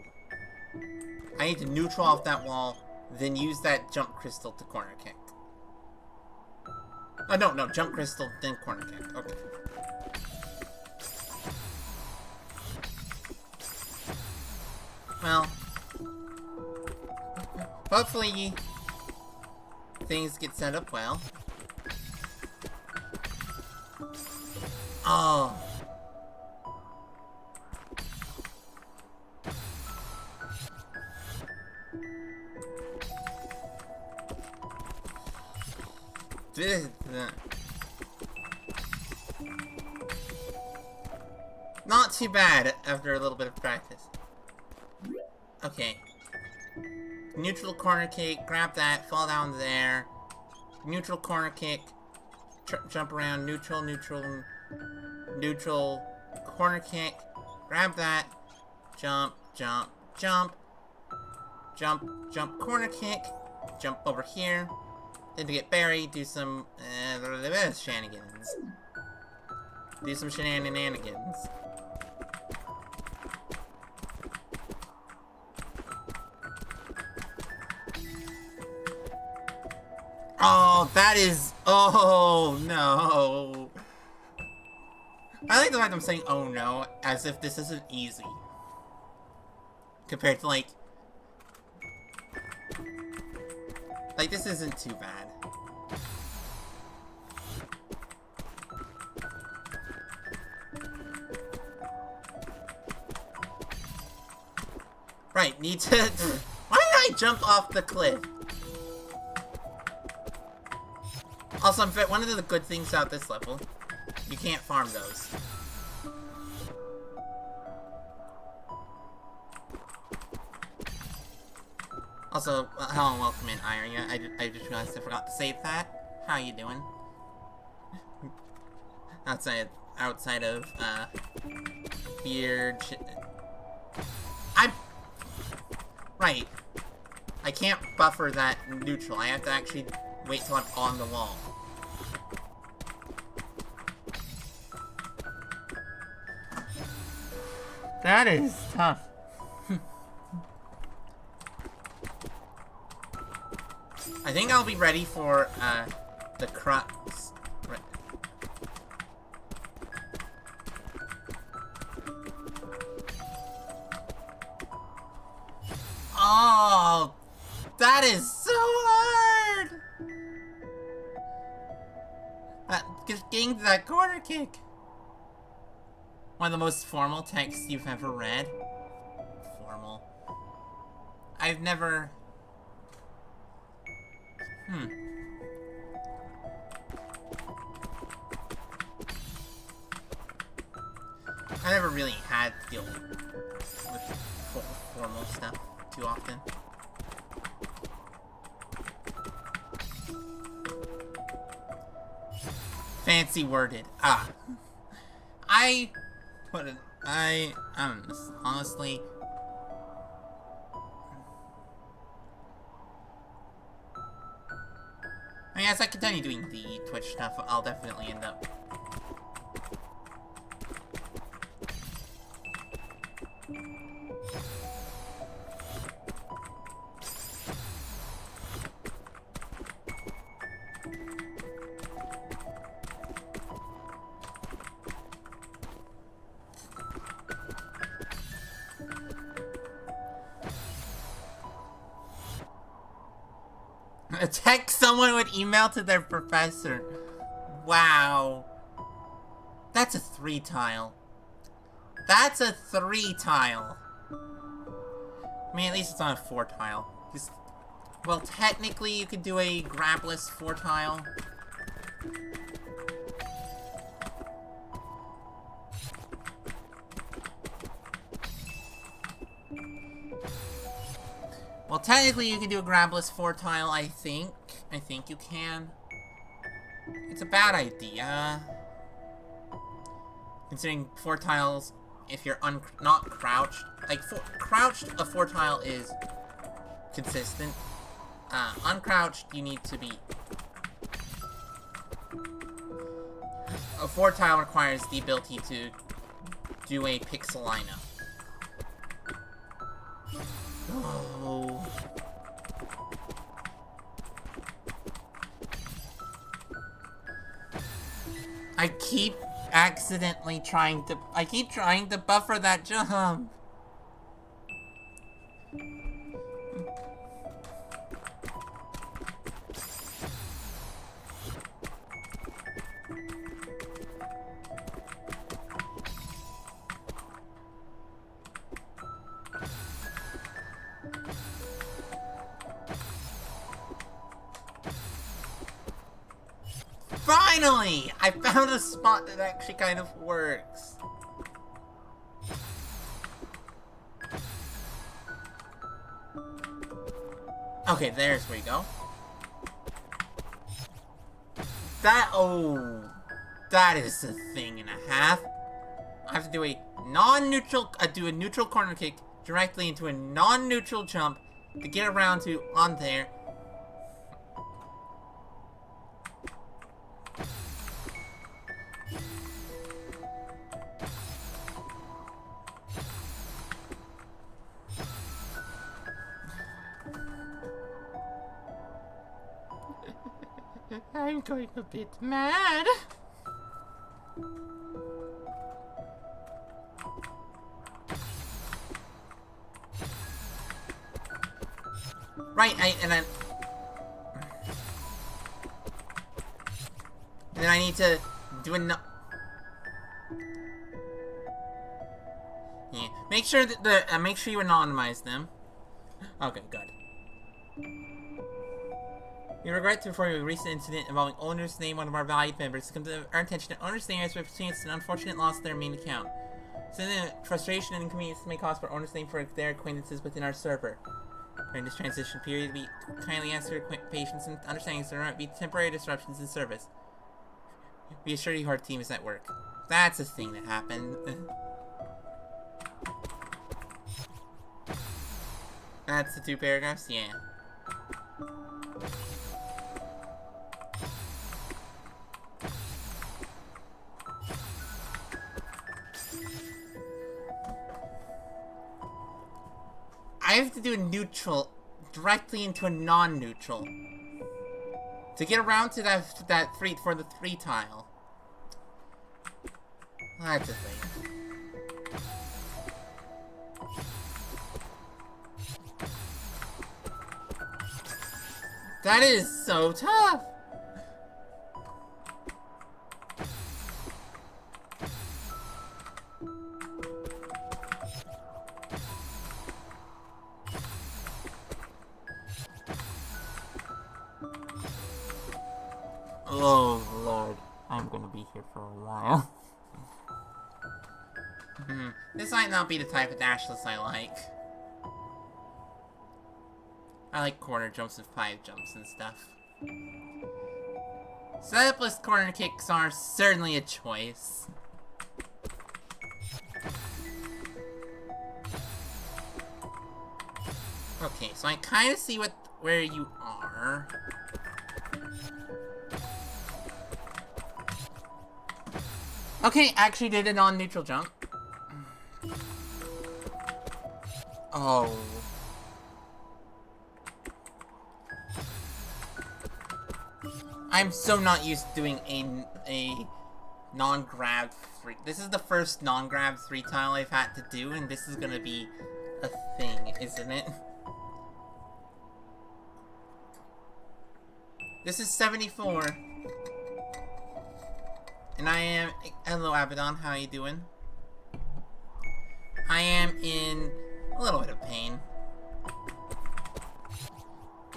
I need to neutral off that wall, then use that jump crystal to corner kick. Oh, no, jump crystal, then corner kick. Okay. Well, hopefully things get set up well. Oh. Not too bad after a little bit of practice. Okay. Neutral corner kick, grab that, fall down there. Neutral corner kick, jump around, neutral, corner kick, grab that, jump, corner kick, jump over here. Then to get buried, do some shenanigans. Do some shenanigans. Oh, that is... Oh, no. I like the fact I'm saying, oh, no, as if this isn't easy. Compared to, like, this isn't too bad. Right, need to... Why did I jump off the cliff? Also, one of the good things about this level, you can't farm those. Also, hello and welcome in, Irya. I just realized I forgot to say that. How you doing? Outside of, beard... Right. I can't buffer that neutral. I have to actually wait till I'm on the wall. That is tough. I think I'll be ready for, the crux. Right. Oh, that is so hard! Getting to that corner kick. One of the most formal texts you've ever read. Formal. I've never... I never really had to deal with formal stuff too often. Fancy worded. Ah. Honestly... I mean, as I continue doing the Twitch stuff, I'll definitely end up... A text someone would email to their professor. Wow. That's a 3 tile. That's a 3 tile. I mean, at least it's not a 4 tile. Just, well, technically you could do a grabless 4 tile. Well, technically you can do a grabless 4 tile, I think. I think you can. It's a bad idea. Considering 4 tiles, if you're not crouched. Like, crouched, a 4 tile is consistent. Uncrouched, you need to be... A 4 tile requires the ability to do a pixel lineup. Oh. I keep trying to buffer that jump. Finally! I found a spot that actually kind of works. Okay, there's where you go. That is a thing and a half. I have to do a non-neutral, do a neutral corner kick directly into a non-neutral jump to get around to on there. I'm going a bit mad. Right, and then I need to do a yeah. Make sure that make sure you anonymize them. Okay, good. We regret to inform you of a recent incident involving Owner's Name, one of our valued members. It's come to our attention that Owner's Name has experienced an unfortunate loss of their main account. So the frustration and inconvenience may cause for Owner's Name for their acquaintances within our server. During this transition period, we kindly ask your patience and understanding so there might be temporary disruptions in service. We assure you our team is at work. That's a thing that happened. That's the 2 paragraphs? Yeah. have to do a neutral directly into a non-neutral to get around to that three for the 3 tile. That's a thing. That is so tough. Oh Lord, I'm gonna be here for a while. This might not be the type of dashless I like. I like corner jumps and 5 jumps and stuff. Setupless corner kicks are certainly a choice. Okay, so I kind of see where you are. Okay, actually did a non-neutral jump. Oh. I'm so not used to doing a non-grab 3. This is the first non-grab 3 tile I've had to do, and this is gonna be a thing, isn't it? This is 74. And I am... Hello, Abaddon. How are you doing? I am in a little bit of pain.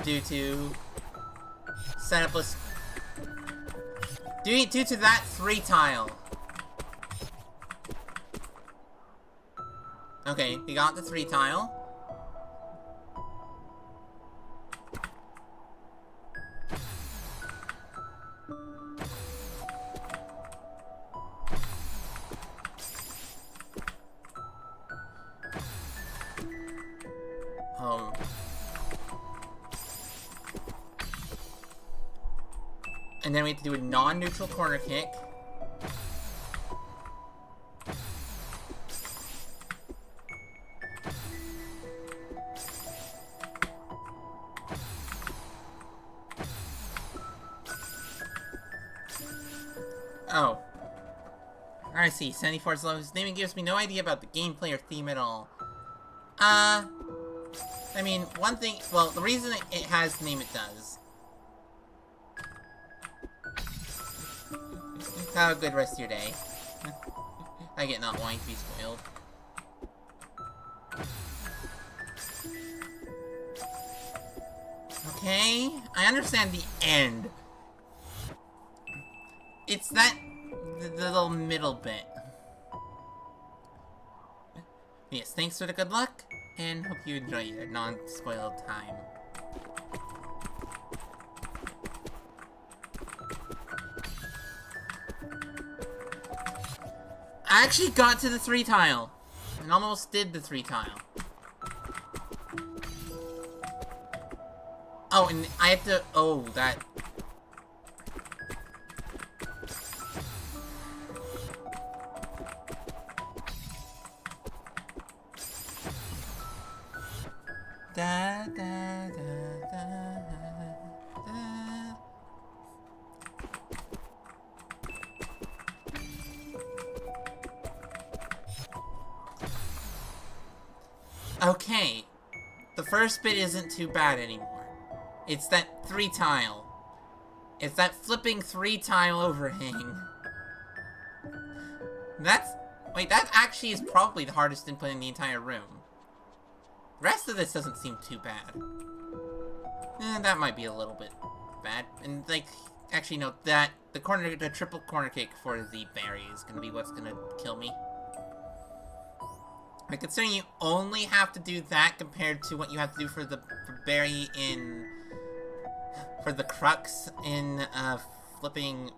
Due to... setupless... Due to that 3 tile. Okay, we got the 3 tile. And then we have to do a non-neutral corner kick. Oh. I see. 74 is low. His naming gives me no idea about the gameplay or theme at all. I mean, one thing... Well, the reason it has the name it does... Have a good rest of your day. I get not wanting to be spoiled. Okay, I understand the end. It's that the little middle bit. Yes, thanks for the good luck, and hope you enjoy your non-spoiled time. I actually got to the 3 tile. And almost did the 3 tile. Oh, and I have to... Oh, that... Da, da, da, da, da. Okay, the first bit isn't too bad anymore. It's that 3 tile. It's that flipping 3 tile overhang. Wait, that actually is probably the hardest input in the entire room. The rest of this doesn't seem too bad. That might be a little bit bad. And, like, actually, no, the triple corner kick for the berry is gonna be what's gonna kill me. But considering you only have to do that compared to what you have to do for the berry for the crux in, flipping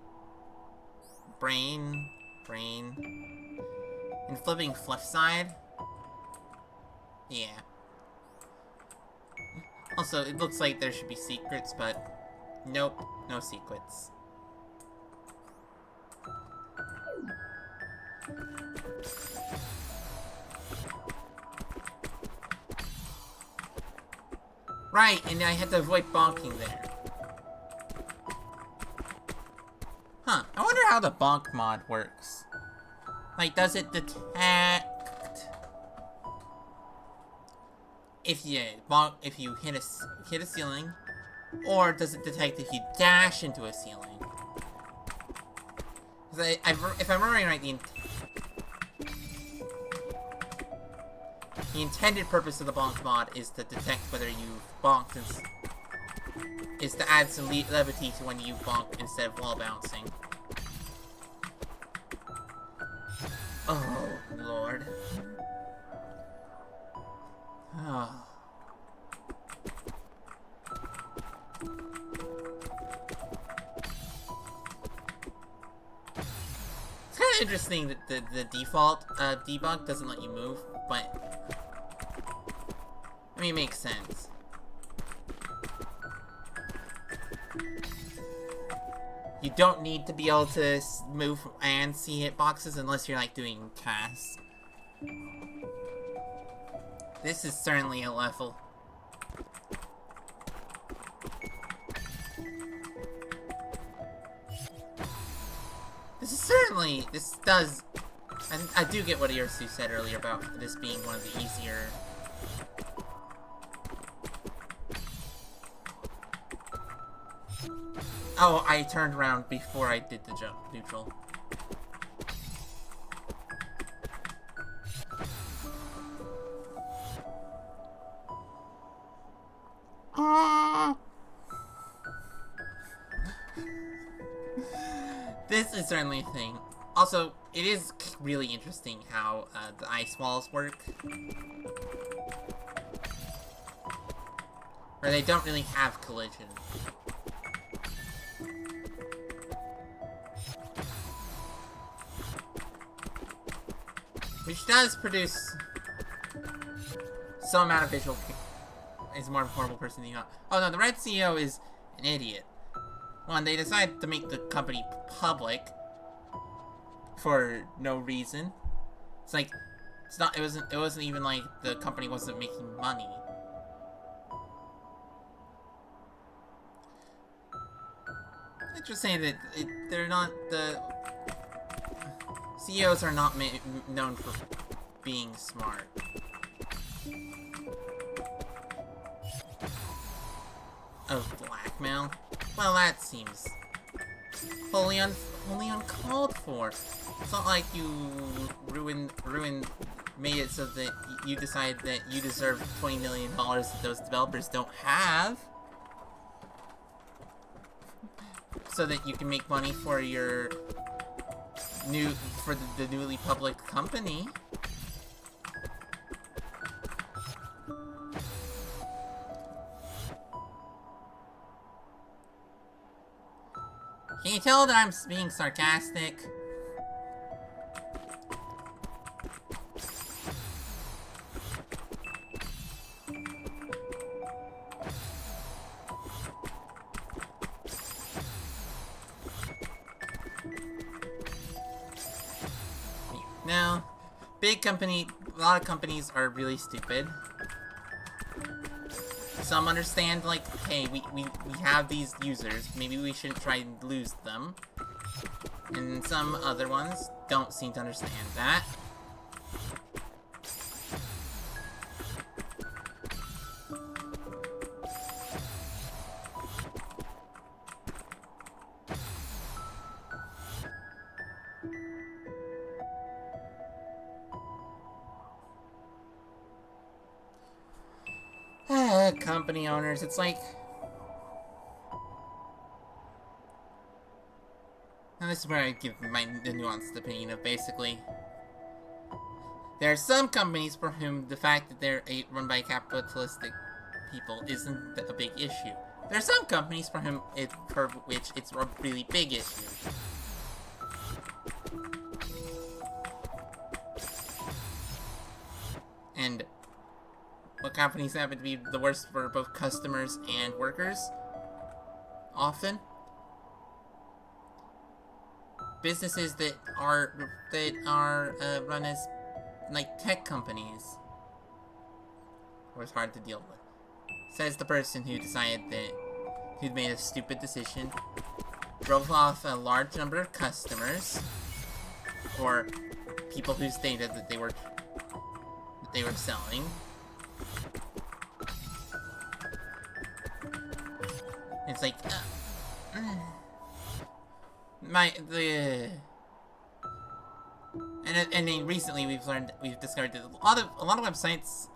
brain, and flipping flip side. Yeah. Also, it looks like there should be secrets, but nope, no secrets. Right, and I had to avoid bonking there. Huh, I wonder how the bonk mod works. Like, does it detect if you bonk, if you hit a ceiling, or does it detect if you dash into a ceiling? Because if I'm remembering right, the intended purpose of the bonk mod is to detect whether you bonked, is to add some levity to when you bonk instead of wall bouncing. Oh, Lord. Oh. It's kind of interesting that the default debug doesn't let you move, but I mean, it makes sense. You don't need to be able to move and see hitboxes unless you're like doing casts. This is certainly a level. This does, and I do get what Irsu said earlier about this being one of the easier. Oh, I turned around before I did the jump neutral. This is certainly a thing. Also, it is really interesting how the ice walls work. Where they don't really have collision. Which does produce some amount of visual. Is a more horrible person than you are. Oh no, the Red CEO is an idiot. One, they decided to make the company public for no reason. It's like it wasn't even like the company wasn't making money. Interesting that they're not, the CEOs are not known for being smart. Of blackmail? Well, that seems wholly uncalled for. It's not like you made it so that you decide that you deserve $20 million that those developers don't have. So that you can make money for your the newly public company. Can you tell that I'm being sarcastic? No. A lot of companies are really stupid. Some understand, like, hey, we have these users, maybe we shouldn't try and lose them. And some other ones don't seem to understand that. Company owners, it's like... And this is where I give the nuanced opinion of basically... There are some companies for whom the fact that they're run by capitalistic people isn't a big issue. There are some companies for which it's a really big issue. And what companies happen to be the worst for both customers and workers? Often, businesses that are run as like tech companies, or it's hard to deal with. Says the person who decided that, who'd made a stupid decision, drove off a large number of customers, or people who stated that they were selling. It's like, and then recently we've discovered that a lot of websites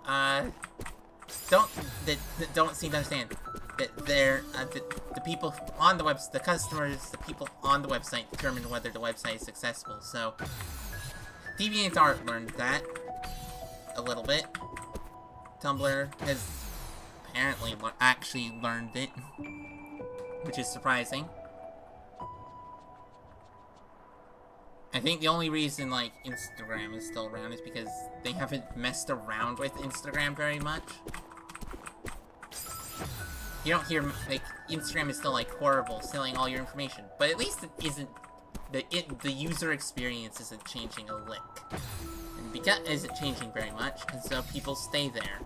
don't seem to understand that the people on the the people on the website determine whether the website is successful. So DeviantArt learned that a little bit. Tumblr has apparently actually learned it, which is surprising. I think the only reason, like, Instagram is still around is because they haven't messed around with Instagram very much. You don't hear, like, Instagram is still, like, horrible, selling all your information. But at least it isn't, the user experience isn't changing a lick. And because it isn't changing very much, and so people stay there.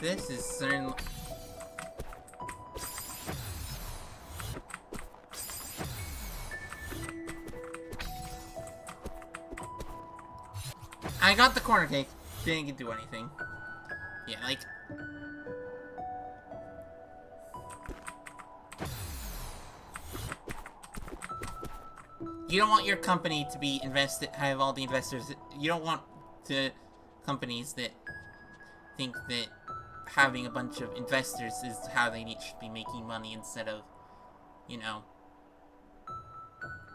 This is certainly... I got the corner cake. Didn't do anything. Yeah, like... You don't want your company to be have all the investors... You don't want companies that think that having a bunch of investors is how they should be making money instead of, you know,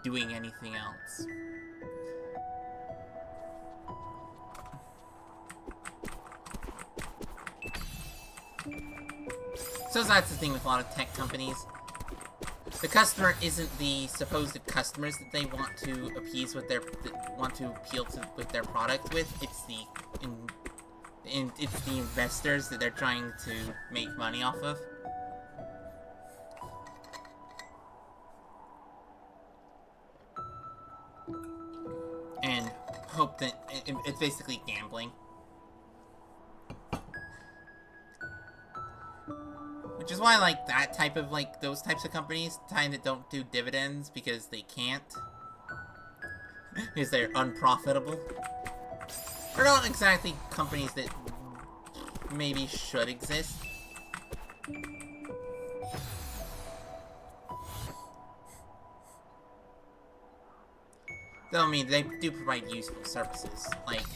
doing anything else. So that's the thing with a lot of tech companies. The customer isn't the supposed customers that they want to appease with their, appeal to with their product with. It's it's the investors that they're trying to make money off of. And hope that it's basically gambling. Which is why I like that type of, like, those types of companies, kind of don't do dividends because they can't. Because they're unprofitable. Or not exactly companies that maybe should exist. Though, I mean, they do provide useful services. Like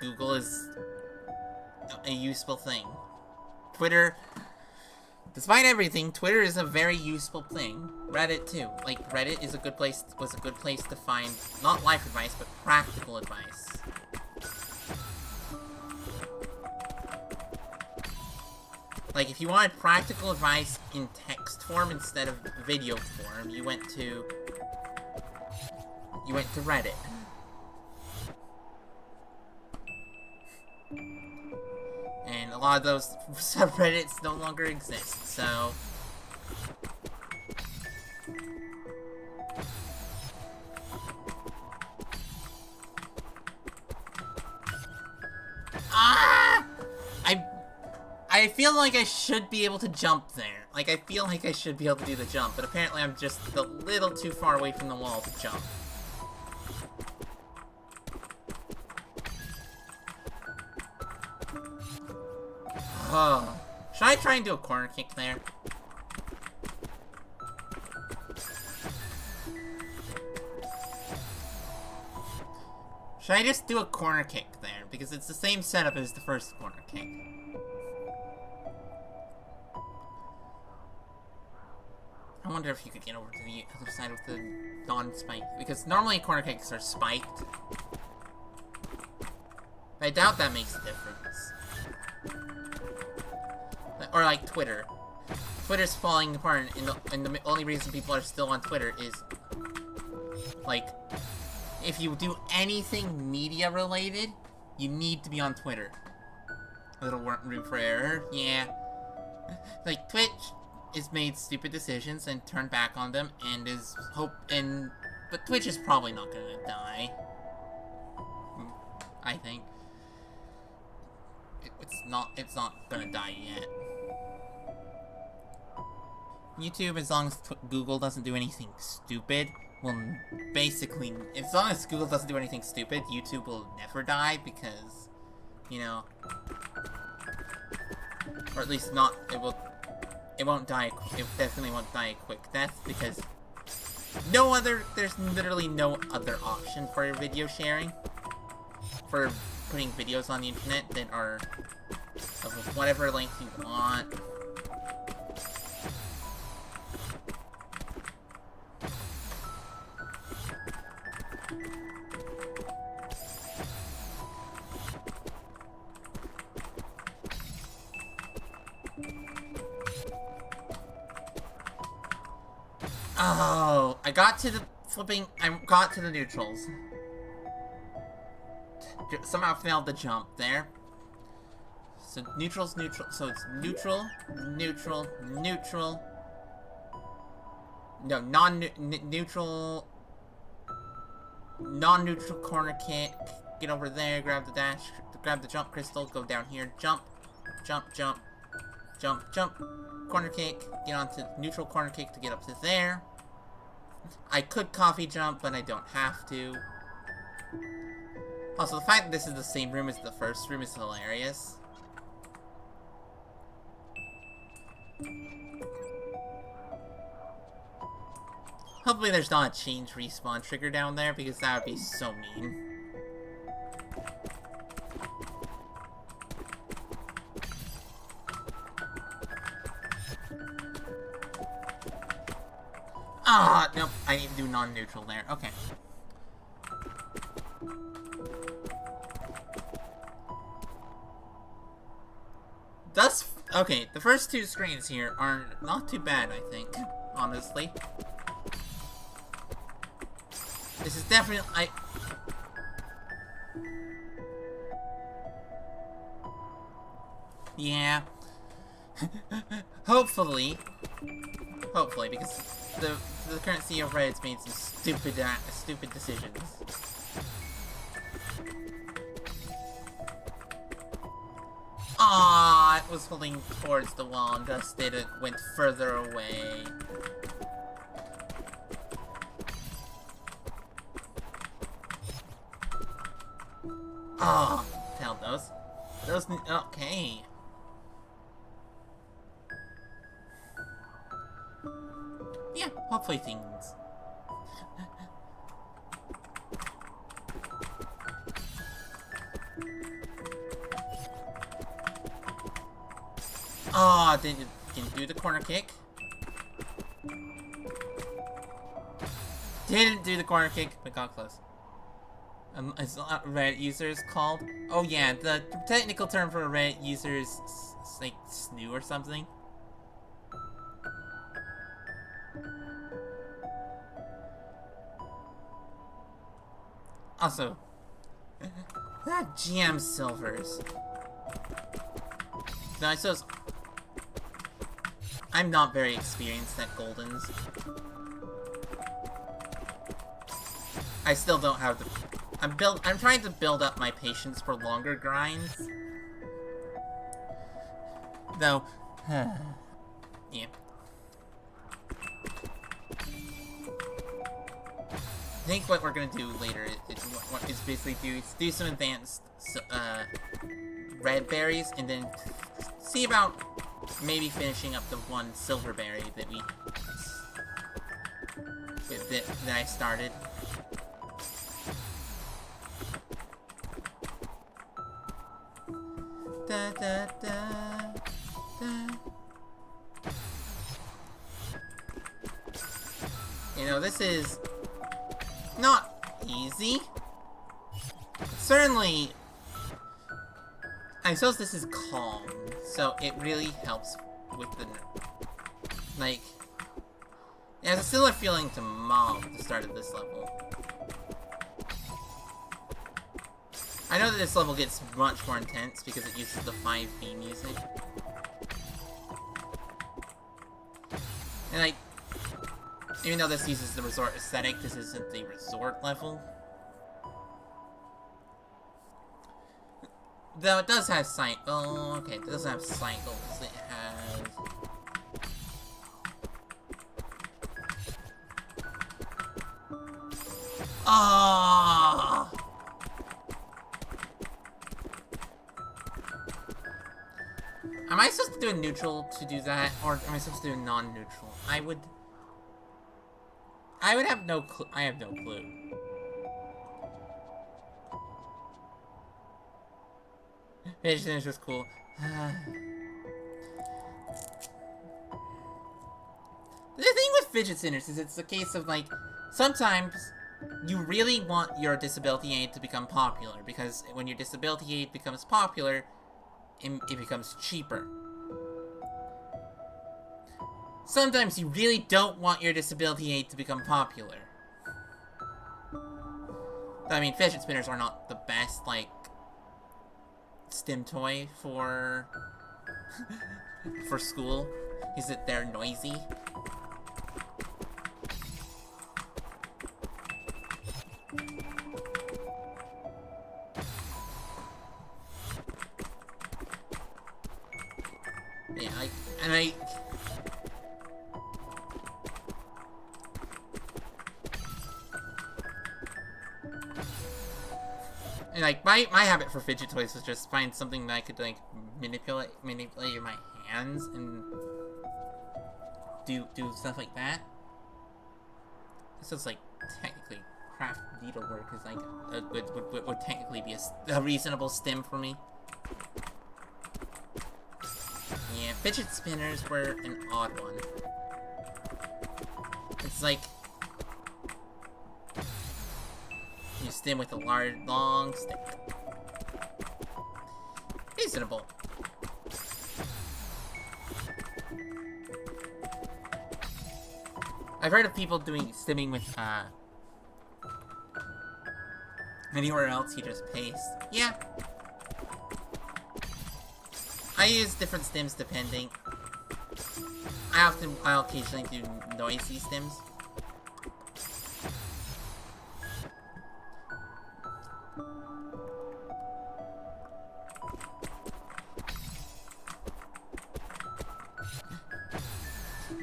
Google is a useful thing. Twitter, despite everything, Twitter is a very useful thing. Reddit too. Like, Reddit is was a good place to find not life advice, but practical advice. Like, if you wanted practical advice in text form instead of video form, you went to Reddit. And a lot of those subreddits no longer exist, so... I feel like I should be able to jump there. Like, I feel like I should be able to do the jump, but apparently I'm just a little too far away from the wall to jump. Oh. Should I try and do a corner kick there? Should I just do a corner kick there? Because it's the same setup as the first corner kick. I wonder if you could get over to the other side with the non-spike. Because normally corner kicks are spiked. But I doubt that makes a difference. Or like Twitter. Twitter's falling apart, and the only reason people are still on Twitter is Like, if you do anything media related, you need to be on Twitter. A little room for error, yeah. Like, Twitch has made stupid decisions and turned back on them, and but Twitch is probably not gonna die. I think. It's not gonna die yet. YouTube, as long as Google doesn't do anything stupid, will basically, as long as Google doesn't do anything stupid, YouTube will never die because, you know, or at least not, it won't die, it definitely won't die a quick death because there's literally no other option for video sharing, for putting videos on the internet that are of whatever length you want. Oh, I got to the neutrals. Somehow failed the jump there. So neutral's neutral, so it's neutral, neutral, neutral. No, non-neutral corner kick. Get over there, grab the dash, grab the jump crystal, go down here, jump, jump, jump, jump, jump, corner kick, get onto neutral corner kick to get up to there. I could coffee jump, but I don't have to. Also, the fact that this is the same room as the first room is hilarious. Hopefully there's not a change respawn trigger down there, because that would be so mean. Ah, nope, I need to do non-neutral there. Okay. Okay, the first two screens here are not too bad, I think, honestly. This is definitely, yeah. Hopefully, because the current CEO of Reddit's made some stupid decisions. Ah, it was holding towards the wall and just went further away. Ah, failed those. Okay. Yeah, hopefully things. Ah, didn't do the corner kick. Didn't do the corner kick, but got close. Is Reddit users called? Oh yeah, the technical term for a Reddit user is like snoo or something. Also, that GM silvers. No, I suppose I'm not very experienced at Goldens. I still don't have the. I'm trying to build up my patience for longer grinds. Though, yeah. I think what we're gonna do later is basically do some advanced red berries, and then see about maybe finishing up the one silver berry that that I started. Da, da, da, da. You know, this is not easy. Certainly, I suppose this is calm, so it really helps with the, like, it has a similar feeling to Mob at the start of this level. I know that this level gets much more intense because it uses the 5B music. And even though this uses the resort aesthetic, this isn't the resort level. Though it does have oh, okay, it doesn't have cycles, it has... Ah! Am I supposed to do a neutral to do that, or am I supposed to do a non-neutral? I would have no clue. I have no clue. Fidget spinners was cool. The thing with fidget spinners is it's a case of, like, sometimes you really want your disability aid to become popular, because when your disability aid becomes popular, it becomes cheaper. Sometimes you really don't want your disability aid to become popular. I mean, fidget spinners are not the best, like, STEM toy for for school. Is that they're noisy? Yeah, and like, my habit for fidget toys was just find something that I could, like, manipulate with my hands and do stuff like that. This is, like, technically craft needlework is, like, would technically be a reasonable STEM for me. Yeah, fidget spinners were an odd one. It's like you stem with a large, long stick. Reasonable. I've heard of people doing stimming with, anywhere else you just paste. Yeah. I use different stems depending. I'll occasionally do noisy stems.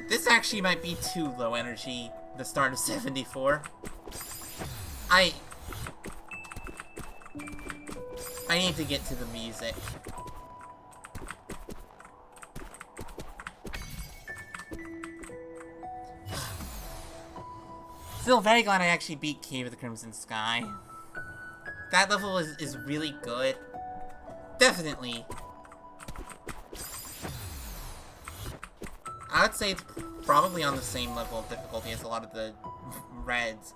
This actually might be too low energy, the start of 74. I need to get to the music. Still very glad I actually beat Cave of the Crimson Sky. That level is really good. Definitely. I would say it's probably on the same level of difficulty as a lot of the reds.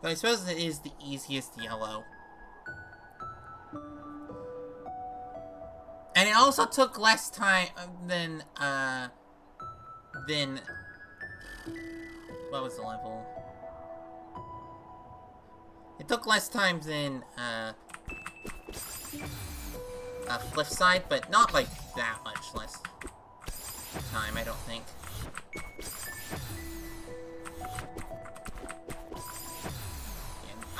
Though I suppose it is the easiest yellow. And it also took less time than what was the level? It took less time than, Cliffside, but not, like, that much less time, I don't think.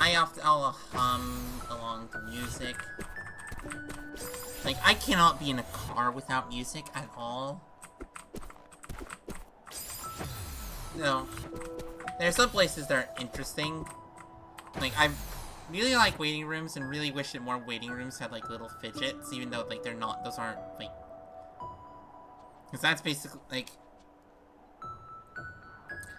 And I'll hum along to music. Like, I cannot be in a car without music at all. No. There are some places that are interesting. Like, I really like waiting rooms and really wish that more waiting rooms had, like, little fidgets, even though, like, they're not, those aren't, like... Because that's basically, like...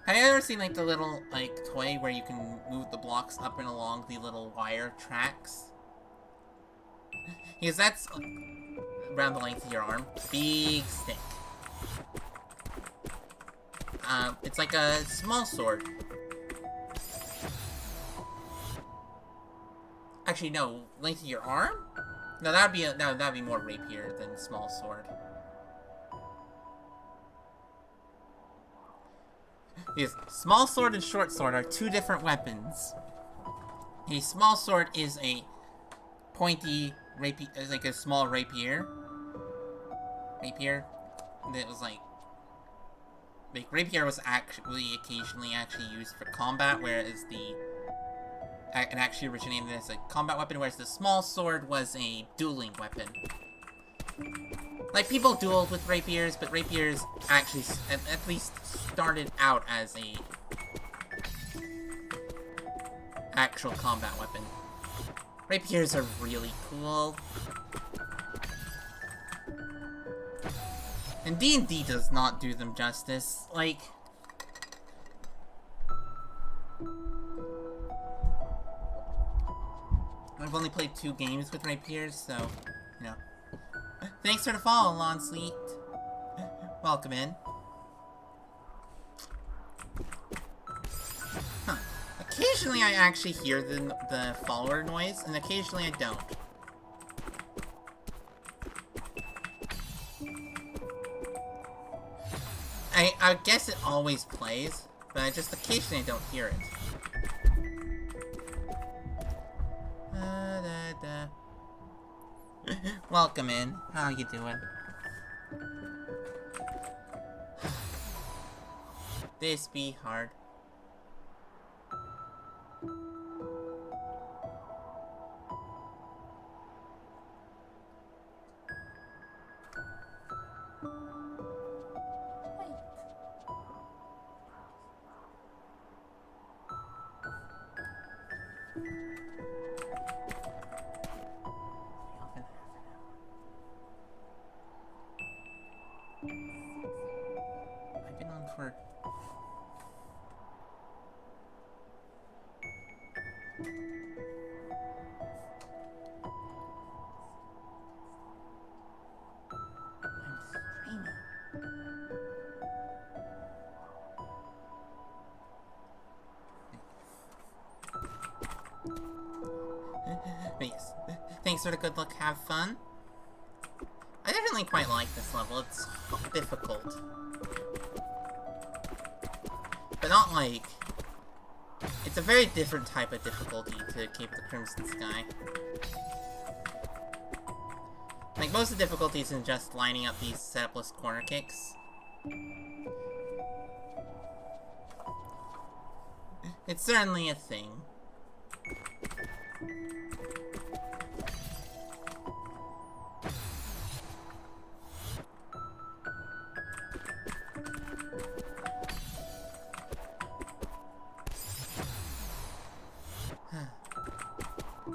Have you ever seen, like, the little, like, toy where you can move the blocks up and along the little wire tracks? Because that's around the length of your arm. Big stick. It's like a small sword. Actually, no. Length of your arm? No, that'd be more rapier than small sword. Because small sword and short sword are two different weapons. A small sword is a pointy rapier, like a small rapier. That was like rapier was actually occasionally used for combat, whereas it actually originated as a combat weapon, whereas the small sword was a dueling weapon. Like, people dueled with rapiers, but rapiers actually at least started out as a actual combat weapon. Rapiers are really cool. And D&D does not do them justice. Like, I've only played 2 games with rapiers, so, you know. Thanks for the follow, Lonsleet. Welcome in. Huh. Occasionally I actually hear the follower noise, and occasionally I don't. I guess it always plays, but I just occasionally don't hear it. Welcome in. How you doing? This be hard. I've been on for... I'm streaming. But yes, thanks for the good luck, have fun. I definitely quite like this level. It's difficult. But not like... It's a very different type of difficulty to Cape of the Crimson Sky. Like, most of the difficulty is in just lining up these setupless corner kicks. It's certainly a thing.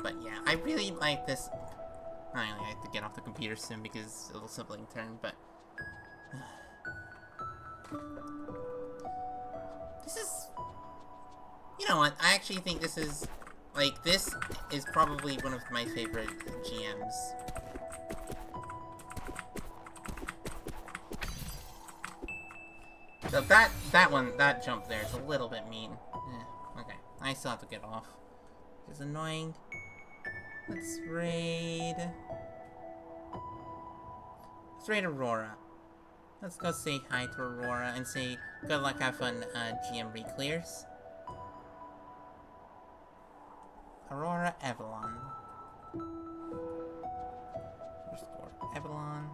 But yeah, I really like this. I have to get off the computer soon because it'll sibling turn, but... This is... You know what, I actually think this is... Like, this is probably one of my favorite GMs. So that jump there is a little bit mean. Okay, I still have to get off. It's annoying. Let's raid Aurora. Let's go say hi to Aurora and say good luck, have fun, GM re-clears. Aurora Evelyn. Restore Evelyn.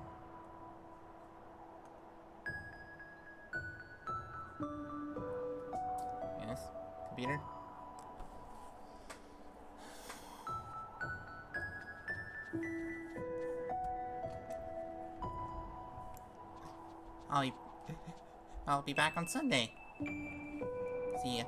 Yes, computer. I'll be back on Sunday. See ya.